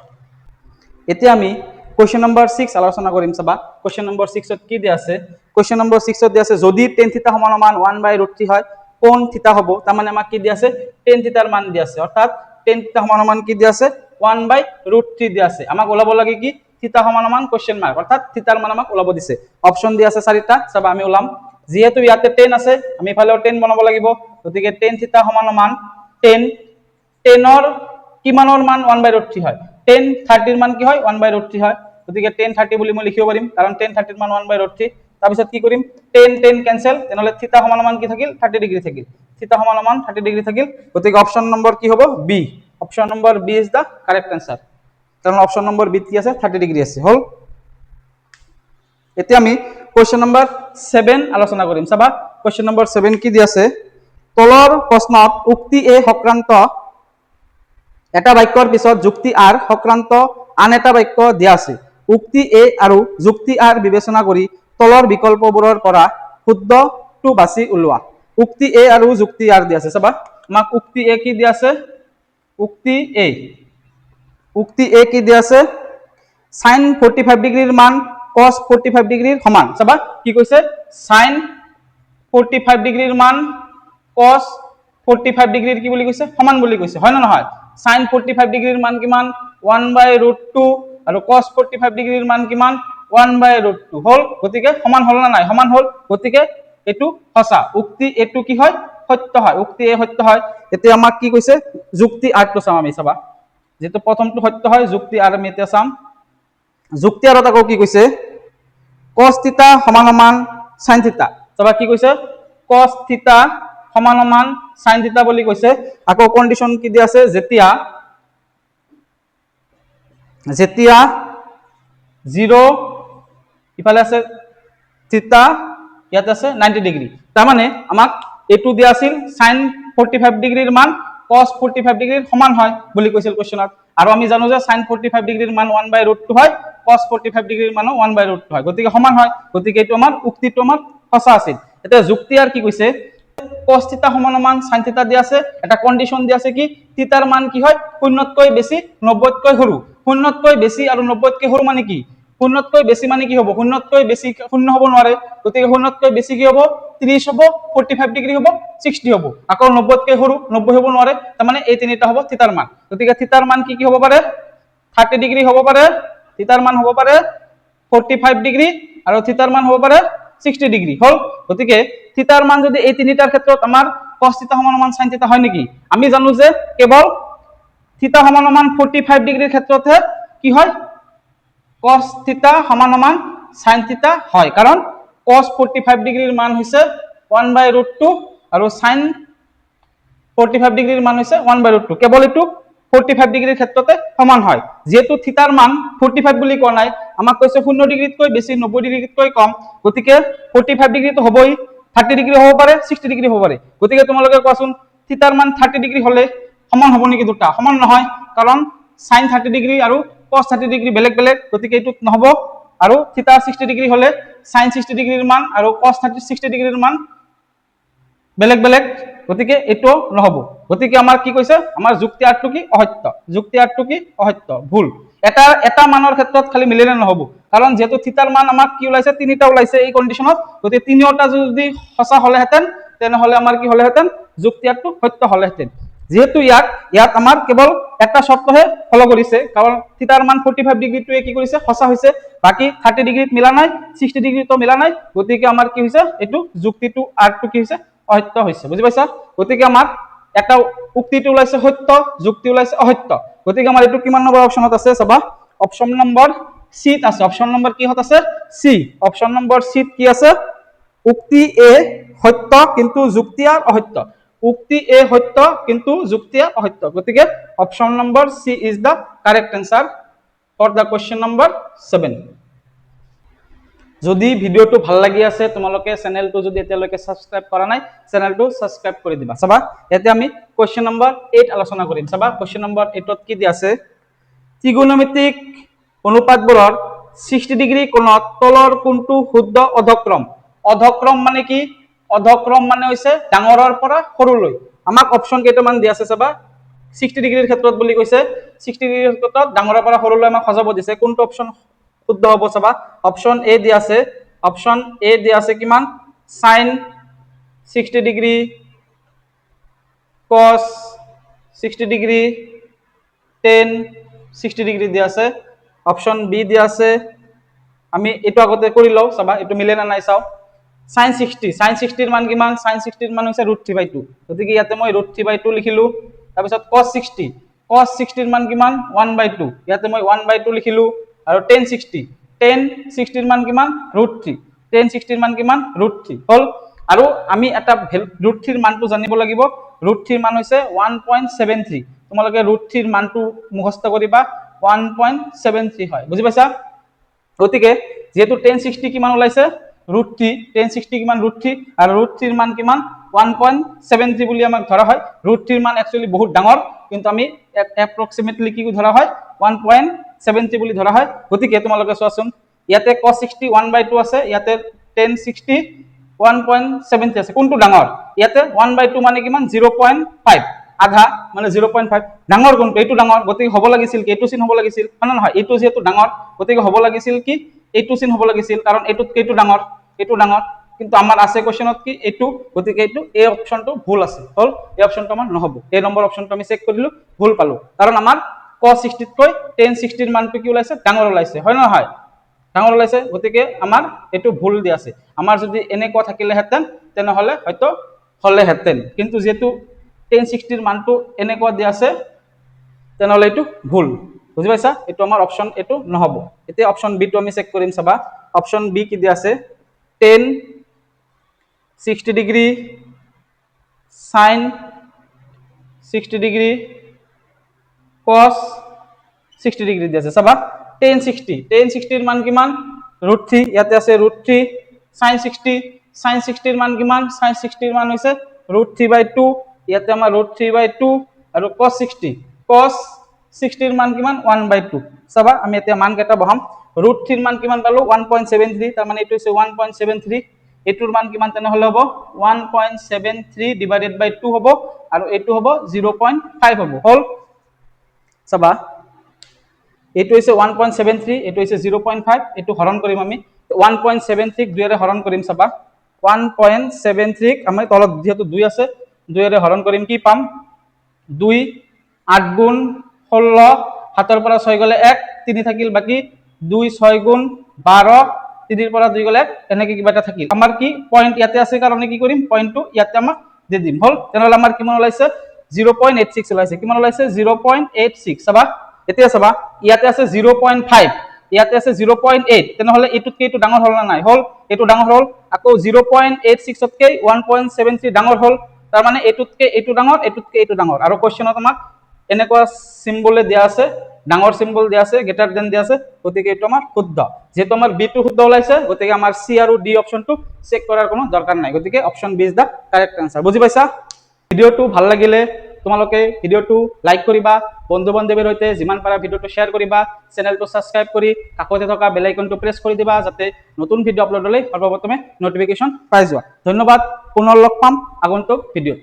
এতিয়া আমি কোৱেশ্চন নম্বৰ 6 আলোচনা কৰিম চাবা কোৱেশ্চন নম্বৰ 6 ত কি দিয়া আছে কোৱেশ্চন নম্বৰ 6 ত দিয়া আছে যদি tan থিটা সমান 1/√3 হয় কোণ থিটা হ'ব তাৰ মানে আমাক কি দিয়া আছে tan থিটাৰ মান দিয়া আছে অৰ্থাৎ tan থিটা সমান কি দিয়া আছে 1/√3 দিয়া আছে আমাক ওলাব লাগে কি থিটা সমান কোৱেশ্চন মাৰ্ক অৰ্থাৎ থিটাৰ মান আমাক ওলাব দিছে অপচন দিয়া আছে চাৰিটা চাবা আমি ওলাম যেহেতু ইয়াতে 10 আছে আমি ফালেও 10 বনাব লাগিব গতিকে tan থিটা সমান 10 10 ৰ কিমানৰ মান 1/√3 হয় 10 30 ৰ মান কি হয় 1/√3 হয় গতিকে 10 30 বুলি মই লিখিব পাৰিম কাৰণ 10 30 ৰ মান 1/√3 তাৰ পিছত কি কৰিম 10 10 ক্যান্সেল তেনেহলে থিটা সমান কি থাকিল 30 ডিগ্ৰী থাকিল থিটা সমান 30 ডিগ্ৰী থাকিল গতিকে অপচন নম্বৰ কি হ'ব B option number B is the correct answer কাৰণ অপচন নম্বৰ বি কি আছে 30 ডিগ্ৰী আছে হল এতিয়া আমি কোৱেশ্চন নম্বৰ 7 আলোচনা কৰিম চাবা কোৱেশ্চন নম্বৰ 7 কি দি আছে তলৰ প্ৰশ্নত উক্তি এ সংক্ৰান্ত এটা বাক্যৰ পিছত যুক্তি আৰ সংক্ৰান্ত আন এটা বাক্য দিয়া আছে উক্তি এ আৰু যুক্তি আৰ বিবেচনা কৰি তলৰ বিকল্পবোৰৰ পৰা শুদ্ধটো বাছি উলোৱা উক্তি এ আৰু যুক্তি আৰ দিয়া আছে চাবা আমাক উক্তি এ কি দিয়া আছে উক্তি এ কি দিয়া আছে sin 45 ডিগ্ৰীৰ মান cos 45 ডিগ্ৰীৰ সমান চাবা কি কৈছে sin 45 ডিগ্ৰীৰ মান cos 45 ডিগ্ৰীৰ কি বুলি কৈছে সমান বুলি কৈছে হয় না নহয় sin 45 ডিগ্ৰীৰ মান কিমান 1/√2 আৰু cos 45 ডিগ্ৰীৰ মান কিমান 1/√2 হল গতিকে সমান হল না নাই সমান হল গতিকে এটু সঁচা উক্তি এটু কি হয় সত্য হয় উক্তি এ সত্য হয় এতিয়া আমাক কি কৈছে যুক্তি আৰটো চাম আমি চাবা যেটো প্ৰথমটো সত্য হয় যুক্তি আৰ আমি এতিয়া চাম যুক্তি আৰত আকৌ কি কৈছে cos থিটা সমান sin থিটা চাবা কি কৈছে cos থিটা সমান sin থিটা বুলি কৈছে আকৌ কন্ডিশন কি দি আছে যেতিয়া 0 ইফালে আছে থিটা ইয়াত আছে 90 ডিগ্ৰী তাৰ মানে আমাক এটু দিয়া আছিল sin 45 ডিগ্ৰীৰ মান cos 45 ডিগ্ৰীৰ সমান হয় বুলি কৈছিল কোৱেশ্চনত আৰু আমি জানো যে sin 45 ডিগ্ৰীৰ মান 1/√2 হয় cos 45 ডিগ্ৰীৰ মান 1/√2 হয় গতিকে সমান হয় গতিকে এটো আমাৰ উক্তিটো আমাৰ সঁচা আছিল এটা যুক্তি আর কি কৈছে cos থিটা সমান sin থিটা দিয়া আছে এটা কন্ডিশন দিয়া আছে কি থিটাৰ মান কি হয় 0তকৈ বেছি 90তকৈ সৰু 0তকৈ বেছি আৰু 90তকৈ সৰু মানে কি 0তকৈ বেছি মানে কি হ'ব 0তকৈ বেছি 0 হ'ব নোৱাৰে গতিকে 0তকৈ বেছি কি হ'ব 30 হ'ব 45 ডিগ্ৰী হ'ব 60 হ'ব আকৌ 90তকৈ সৰু 90 হ'ব নোৱাৰে তাৰ মানে এই তিনিটা হ'ব থিটাৰ মান গতিকে থিটাৰ মান কি হ'ব পাৰে 30 ডিগ্ৰী হ'ব পাৰে থিটাৰ মান হ'ব পাৰে 45 ডিগ্ৰী আৰু থিটাৰ মান হ'ব পাৰে 60 ডিগ্ৰী হল গতিকে থিটাৰ মান যদি এই তিনিটাৰ ক্ষেত্ৰত আমাৰ cos থিটা সমান sin থিটা হয় নেকি আমি জানো যে কেৱল থিটা সমান 45 ডিগ্ৰীৰ ক্ষেত্ৰতহে কি হয় cos থিটা সমান sin থিটা হয় কাৰণ cos 45 ডিগ্ৰীৰ মান হৈছে 1/√2 আৰু sin 45 ডিগ্ৰীৰ মান হৈছে 1/√2 কেৱল এটো 45 ডিগ্ৰীৰ ক্ষেত্ৰতে সমান হয় যেহেতু থিটাৰ মান 45 বুলি কোৱা নাই আমাক কৈছে 0 ডিগ্ৰীতকৈ বেছি 90 ডিগ্ৰীতকৈ কম গতিকে 45 ডিগ্ৰী তো হবই 30 ডিগ্ৰী হ'ব পাৰে 60 ডিগ্ৰী হ'ব পাৰে গতিকে তোমালোকে কোৱাচোন থিটাৰ মান 30 ডিগ্ৰী হলে সমান হ'ব নেকি দুটা সমান নহয় কাৰণ sin 30 ডিগ্ৰী আৰু cos 30 ডিগ্ৰী বেলেগ বেলেগ গতিকে এটো নহব আৰু থিটা 60 ডিগ্ৰী হলে sin 60 ডিগ্ৰীৰ মান আৰু cos 60 ডিগ্ৰীৰ মান বেলেগ বেলেগ গতিকে এটো নহব গতিকে আমাৰ কি কৈছে আমাৰ যুক্তি আৰটো কি অসত্য ভুল এটা মানৰ ক্ষেত্ৰত খালি মিলিলে নহব কাৰণ যেহেতু থিটাৰ মান আমাক কি ওলাইছে তিনিটা ওলাইছে এই কন্ডিশনত গতিকে তিনিওটা যদি সঁচা হলেহেঁতেন তেনেহলে আমাৰ কি হলেহেঁতেন যুক্তি আৰটো সত্য হলেহেঁতেন যেহেতু ইয়াত আমাৰ কেৱল এটা শৰ্তহে ফলো কৰিছে কাৰণ থিটাৰ মান 45 ডিগ্ৰীটোৱে কি কৰিছে সঁচা হৈছে বাকি 30 ডিগ্ৰীত মিলা নাই 60 ডিগ্ৰীটো মিলা নাই গতিকে আমাৰ কি হৈছে এটো যুক্তিটো আৰটো কি হৈছে অসত্য হৈছে বুজি পাইছা গতিকে আমাৰ এটা উক্তিটো ওলাইছে সত্য যুক্তি ওলাইছে অসত্য গতিকে আমাৰ এটো কিমান নম্বৰ অপচনত আছে চাবা অপচন নম্বৰ সি আছে অপচন নম্বৰ কি হত আছে সি অপচন নম্বৰ সি কি আছে উক্তি এ সত্য কিন্তু যুক্তি আর অসত্য, উক্তি এ সত্য কিন্তু যুক্তি আর অসত্য, গতিকে option number C is the correct answer for the question number 7। যদি ভিডিওটো ভাল লাগি আছে তোমালোকে চেনেলটো যদি এতিয়ালৈকে সাবস্ক্রাইব কৰা নাই চেনেলটো সাবস্ক্ৰাইব কৰি দিবা। চাবা ইয়াতে আমি কোয়েশ্চন নম্বৰ 8 আলোচনা কৰিম। চাবা কোয়েশ্চন নম্বৰ 8 ত কি দিয়া আছে, ত্ৰিগোণমিতিক অনুপাতবোৰৰ 60 ডিগ্ৰী কোণত তলৰ কোনটো শুদ্ধ অধক্ৰম। অধক্ৰম মানে কি, অধক্ৰম মানে হৈছে ডাঙৰৰ পৰা সৰুলৈ। আমাক অপশন কেইটামান দিয়া আছে। চাবা 60 ডিগ্ৰীৰ ক্ষেত্ৰত বুলি কৈছে, 60 ডিগ্ৰীৰ ক্ষেত্ৰত ডাঙৰৰ পৰা সৰুলৈ আমাক সজাব দিছে, কোনটো অপশন শুদ্ধ হ'ব। চাবা অপশন এ দিয়া আছে, অপশন এ দিয়া আছে কিমান sin 60 degree, cos 60 degree, tan 60 degree দিয়া আছে। অপশন বি দিয়া আছে, আমি এটো আগতে কৰি লও। চাবা এটো মিলে না নাই চাও। sin 60 এর মান কিমান, sin 60 এর মান হৈছে √3/2, গতিকে ইয়াতে মই √3/2 লিখিলো। তাৰ পিছত cos 60 এৰ মান কিমান 1/2, ইয়াতে মই 1/2 লিখিলো। আৰু tan 60 এৰ মান কিমান √3, tan 60 এৰ মান কিমান √3 হল। আৰু আমি এটা √3 এৰ মানটো জানিব লাগিব। √3 এৰ মান হৈছে 1.73, তোমালোকে √3 এৰ মানটো মুখস্থ কৰিবা 1.73 হয়, বুজি পাইছা। গতিকে যেহেতু tan 60 কিমান ওলাইছে √3, tan 60 কিমান √3 আৰু √3 এৰ মান কিমান 1.73 বুলি আমাক ধৰা হয়। √3 এৰ মান एक्चुअली বহুত ডাঙৰ, কিন্তু আমি এপ্ৰক্সিমেটলি কি ধৰা হয় 1.73 বুলি ধৰা হয়। গতিকে তোমালোকে চোৱাচোন ইয়াতে cos 60 1/2 আছে, ইয়াতে tan 60 1.73 আছে, কোনটো ডাঙৰ। ইয়াতে 1/2 মানে কিমান 0.5, আধা মানে 0.5, ডাঙৰ কোনটো, এইটো ডাঙৰ। গতিকে হ'ব লাগিছিল কি এইটো চিন হ'ব লাগিছিল, হয় না নহয়। এইটো যেহেতু ডাঙৰ গতিকে হ'ব লাগিছিল কি এইটো চিন হ'ব লাগিছিল, কাৰণ এইটোতকৈ এইটো ডাঙৰ, এইটো ডাঙৰ। কিন্তু আমাৰ আছে কোৱেশ্চনত কি এইটো, গতিকে এইটো এই অপশনটো ভুল আছে, হল এই অপশনটো আমাৰ নহব। এই নম্বৰ অপশনটো আমি চেক কৰিলো, ভুল পালো, কাৰণ আমাৰ cos 60 তকৈ tan 60 এৰ মানটো কি ওলাইছে ডাঙৰ ওলাইছে, হয় না নহয়, ডাঙৰ ওলাইছে। গতিকে আমাৰ এইটো ভুল দিয়া আছে। আমাৰ যদি এনেকুৱা থাকিলেহেঁতেন তেনেহলে হয়তো হলেহেঁতেন, কিন্তু যেহেতু tan 60 এৰ মানটো এনেকুৱা দিয়া আছে তেনেহলে এইটো ভুল, বুজি পাইছা। এইটো আমাৰ অপশন এইটো নহব। এতিয়া অপশন বি টো আমি চেক কৰিম। চাবা অপশন বি কি দিয়া আছে, tan 60 degree sin 60 degree cos 60 degree দিয়া আছে। চাবা tan 60 এর মান কিমান √3, ইয়াতে আছে √3, sin 60 এর মান কিমান, sin 60 এর মান হৈছে √3/2, ইয়াতে আমাৰ √3/2, আৰু cos 60 এর মান কিমান 1/2। চাবা আমি এতিয়া মান কেটা বহাম। √3 এর মান কিমান পালো 1.73, তার মানে এটো হৈছে 1.73, এটোৰ মান কিমান তেনেহলে হ'ব 1.73 ডিভাইডেড বাই 2 হ'ব, আৰু এটো হ'ব 0.5 হ'ব, হল। চাবা এটো হৈছে 1.73, এটো হৈছে 0.5, এটো হৰণ কৰিম আমি 1.73 দুইৰে হৰণ কৰিম। চাবা 1.73 আমি তলত যেহেতু 2 আছে 2 ৰে হৰণ কৰিম, কি পাম 2 8 গুণ 16, 7 পৰা 6 গলে 1, 3 থাকিল বাকি 2 6 গুণ 12, 3 পৰা 2 গলে এনেকে কিবা এটা থাকিল। আমাৰ কি পয়েন্ট ইয়াতে আছে কাৰণে কি কৰিম পয়েন্টটো ইয়াতে আমাক দি দিম, হল। তেনেহলে আমাৰ কিমান ওলাইছে 0.86 ওলাইছে, কিমান ওলাইছে 0.86। চাবা এতিয়া চাবা ইয়াতে আছে 0.5, ইয়াতে আছে 0.8, তেনেহলে এটুতকে এটু ডাঙৰ হল না নাই, হল এটু ডাঙৰ হল। আকৌ 0.86 তকৈ 1.73 ডাঙৰ হল, তাৰ মানে এটুতকে এটু ডাঙৰ, এটুতকে এটু ডাঙৰ। আৰু কোৱেশ্চনত আমাক এনেকুৱা সিম্বলে দিয়া আছে, ডাঙৰ সিম্বল দিয়া আছে, গ্ৰেটাৰ দেন দিয়া আছে, গতিকে এটো আমাৰ শুদ্ধ। যেহেতু আমাৰ বি টো শুদ্ধ ওলাইছে গতিকে আমাৰ সি আৰু ডি অপশনটো চেক কৰাৰ কোনো দৰকাৰ নাই, গতিকে option B is the correct answer. বুজি পাইছা। ভিডিওটো ভাল লাগিলে তোমালোকে ভিডিওটো লাইক কৰিবা, বন্ধু বান্ধৱীৰ সৈতে যিমান পাৰা ভিডিওটো শ্বেয়াৰ কৰিবা, চেনেলটো সাবস্ক্ৰাইব কৰি কাষতে থকা বেল আইকনটো প্ৰেছ কৰি দিবা, যাতে নতুন ভিডিও আপলোড হ'লে সৰ্বপ্ৰথমে নটিফিকেশন পাই যোৱা। ধন্যবাদ, পুনৰ লগ পাম আগন্তুক ভিডিওত।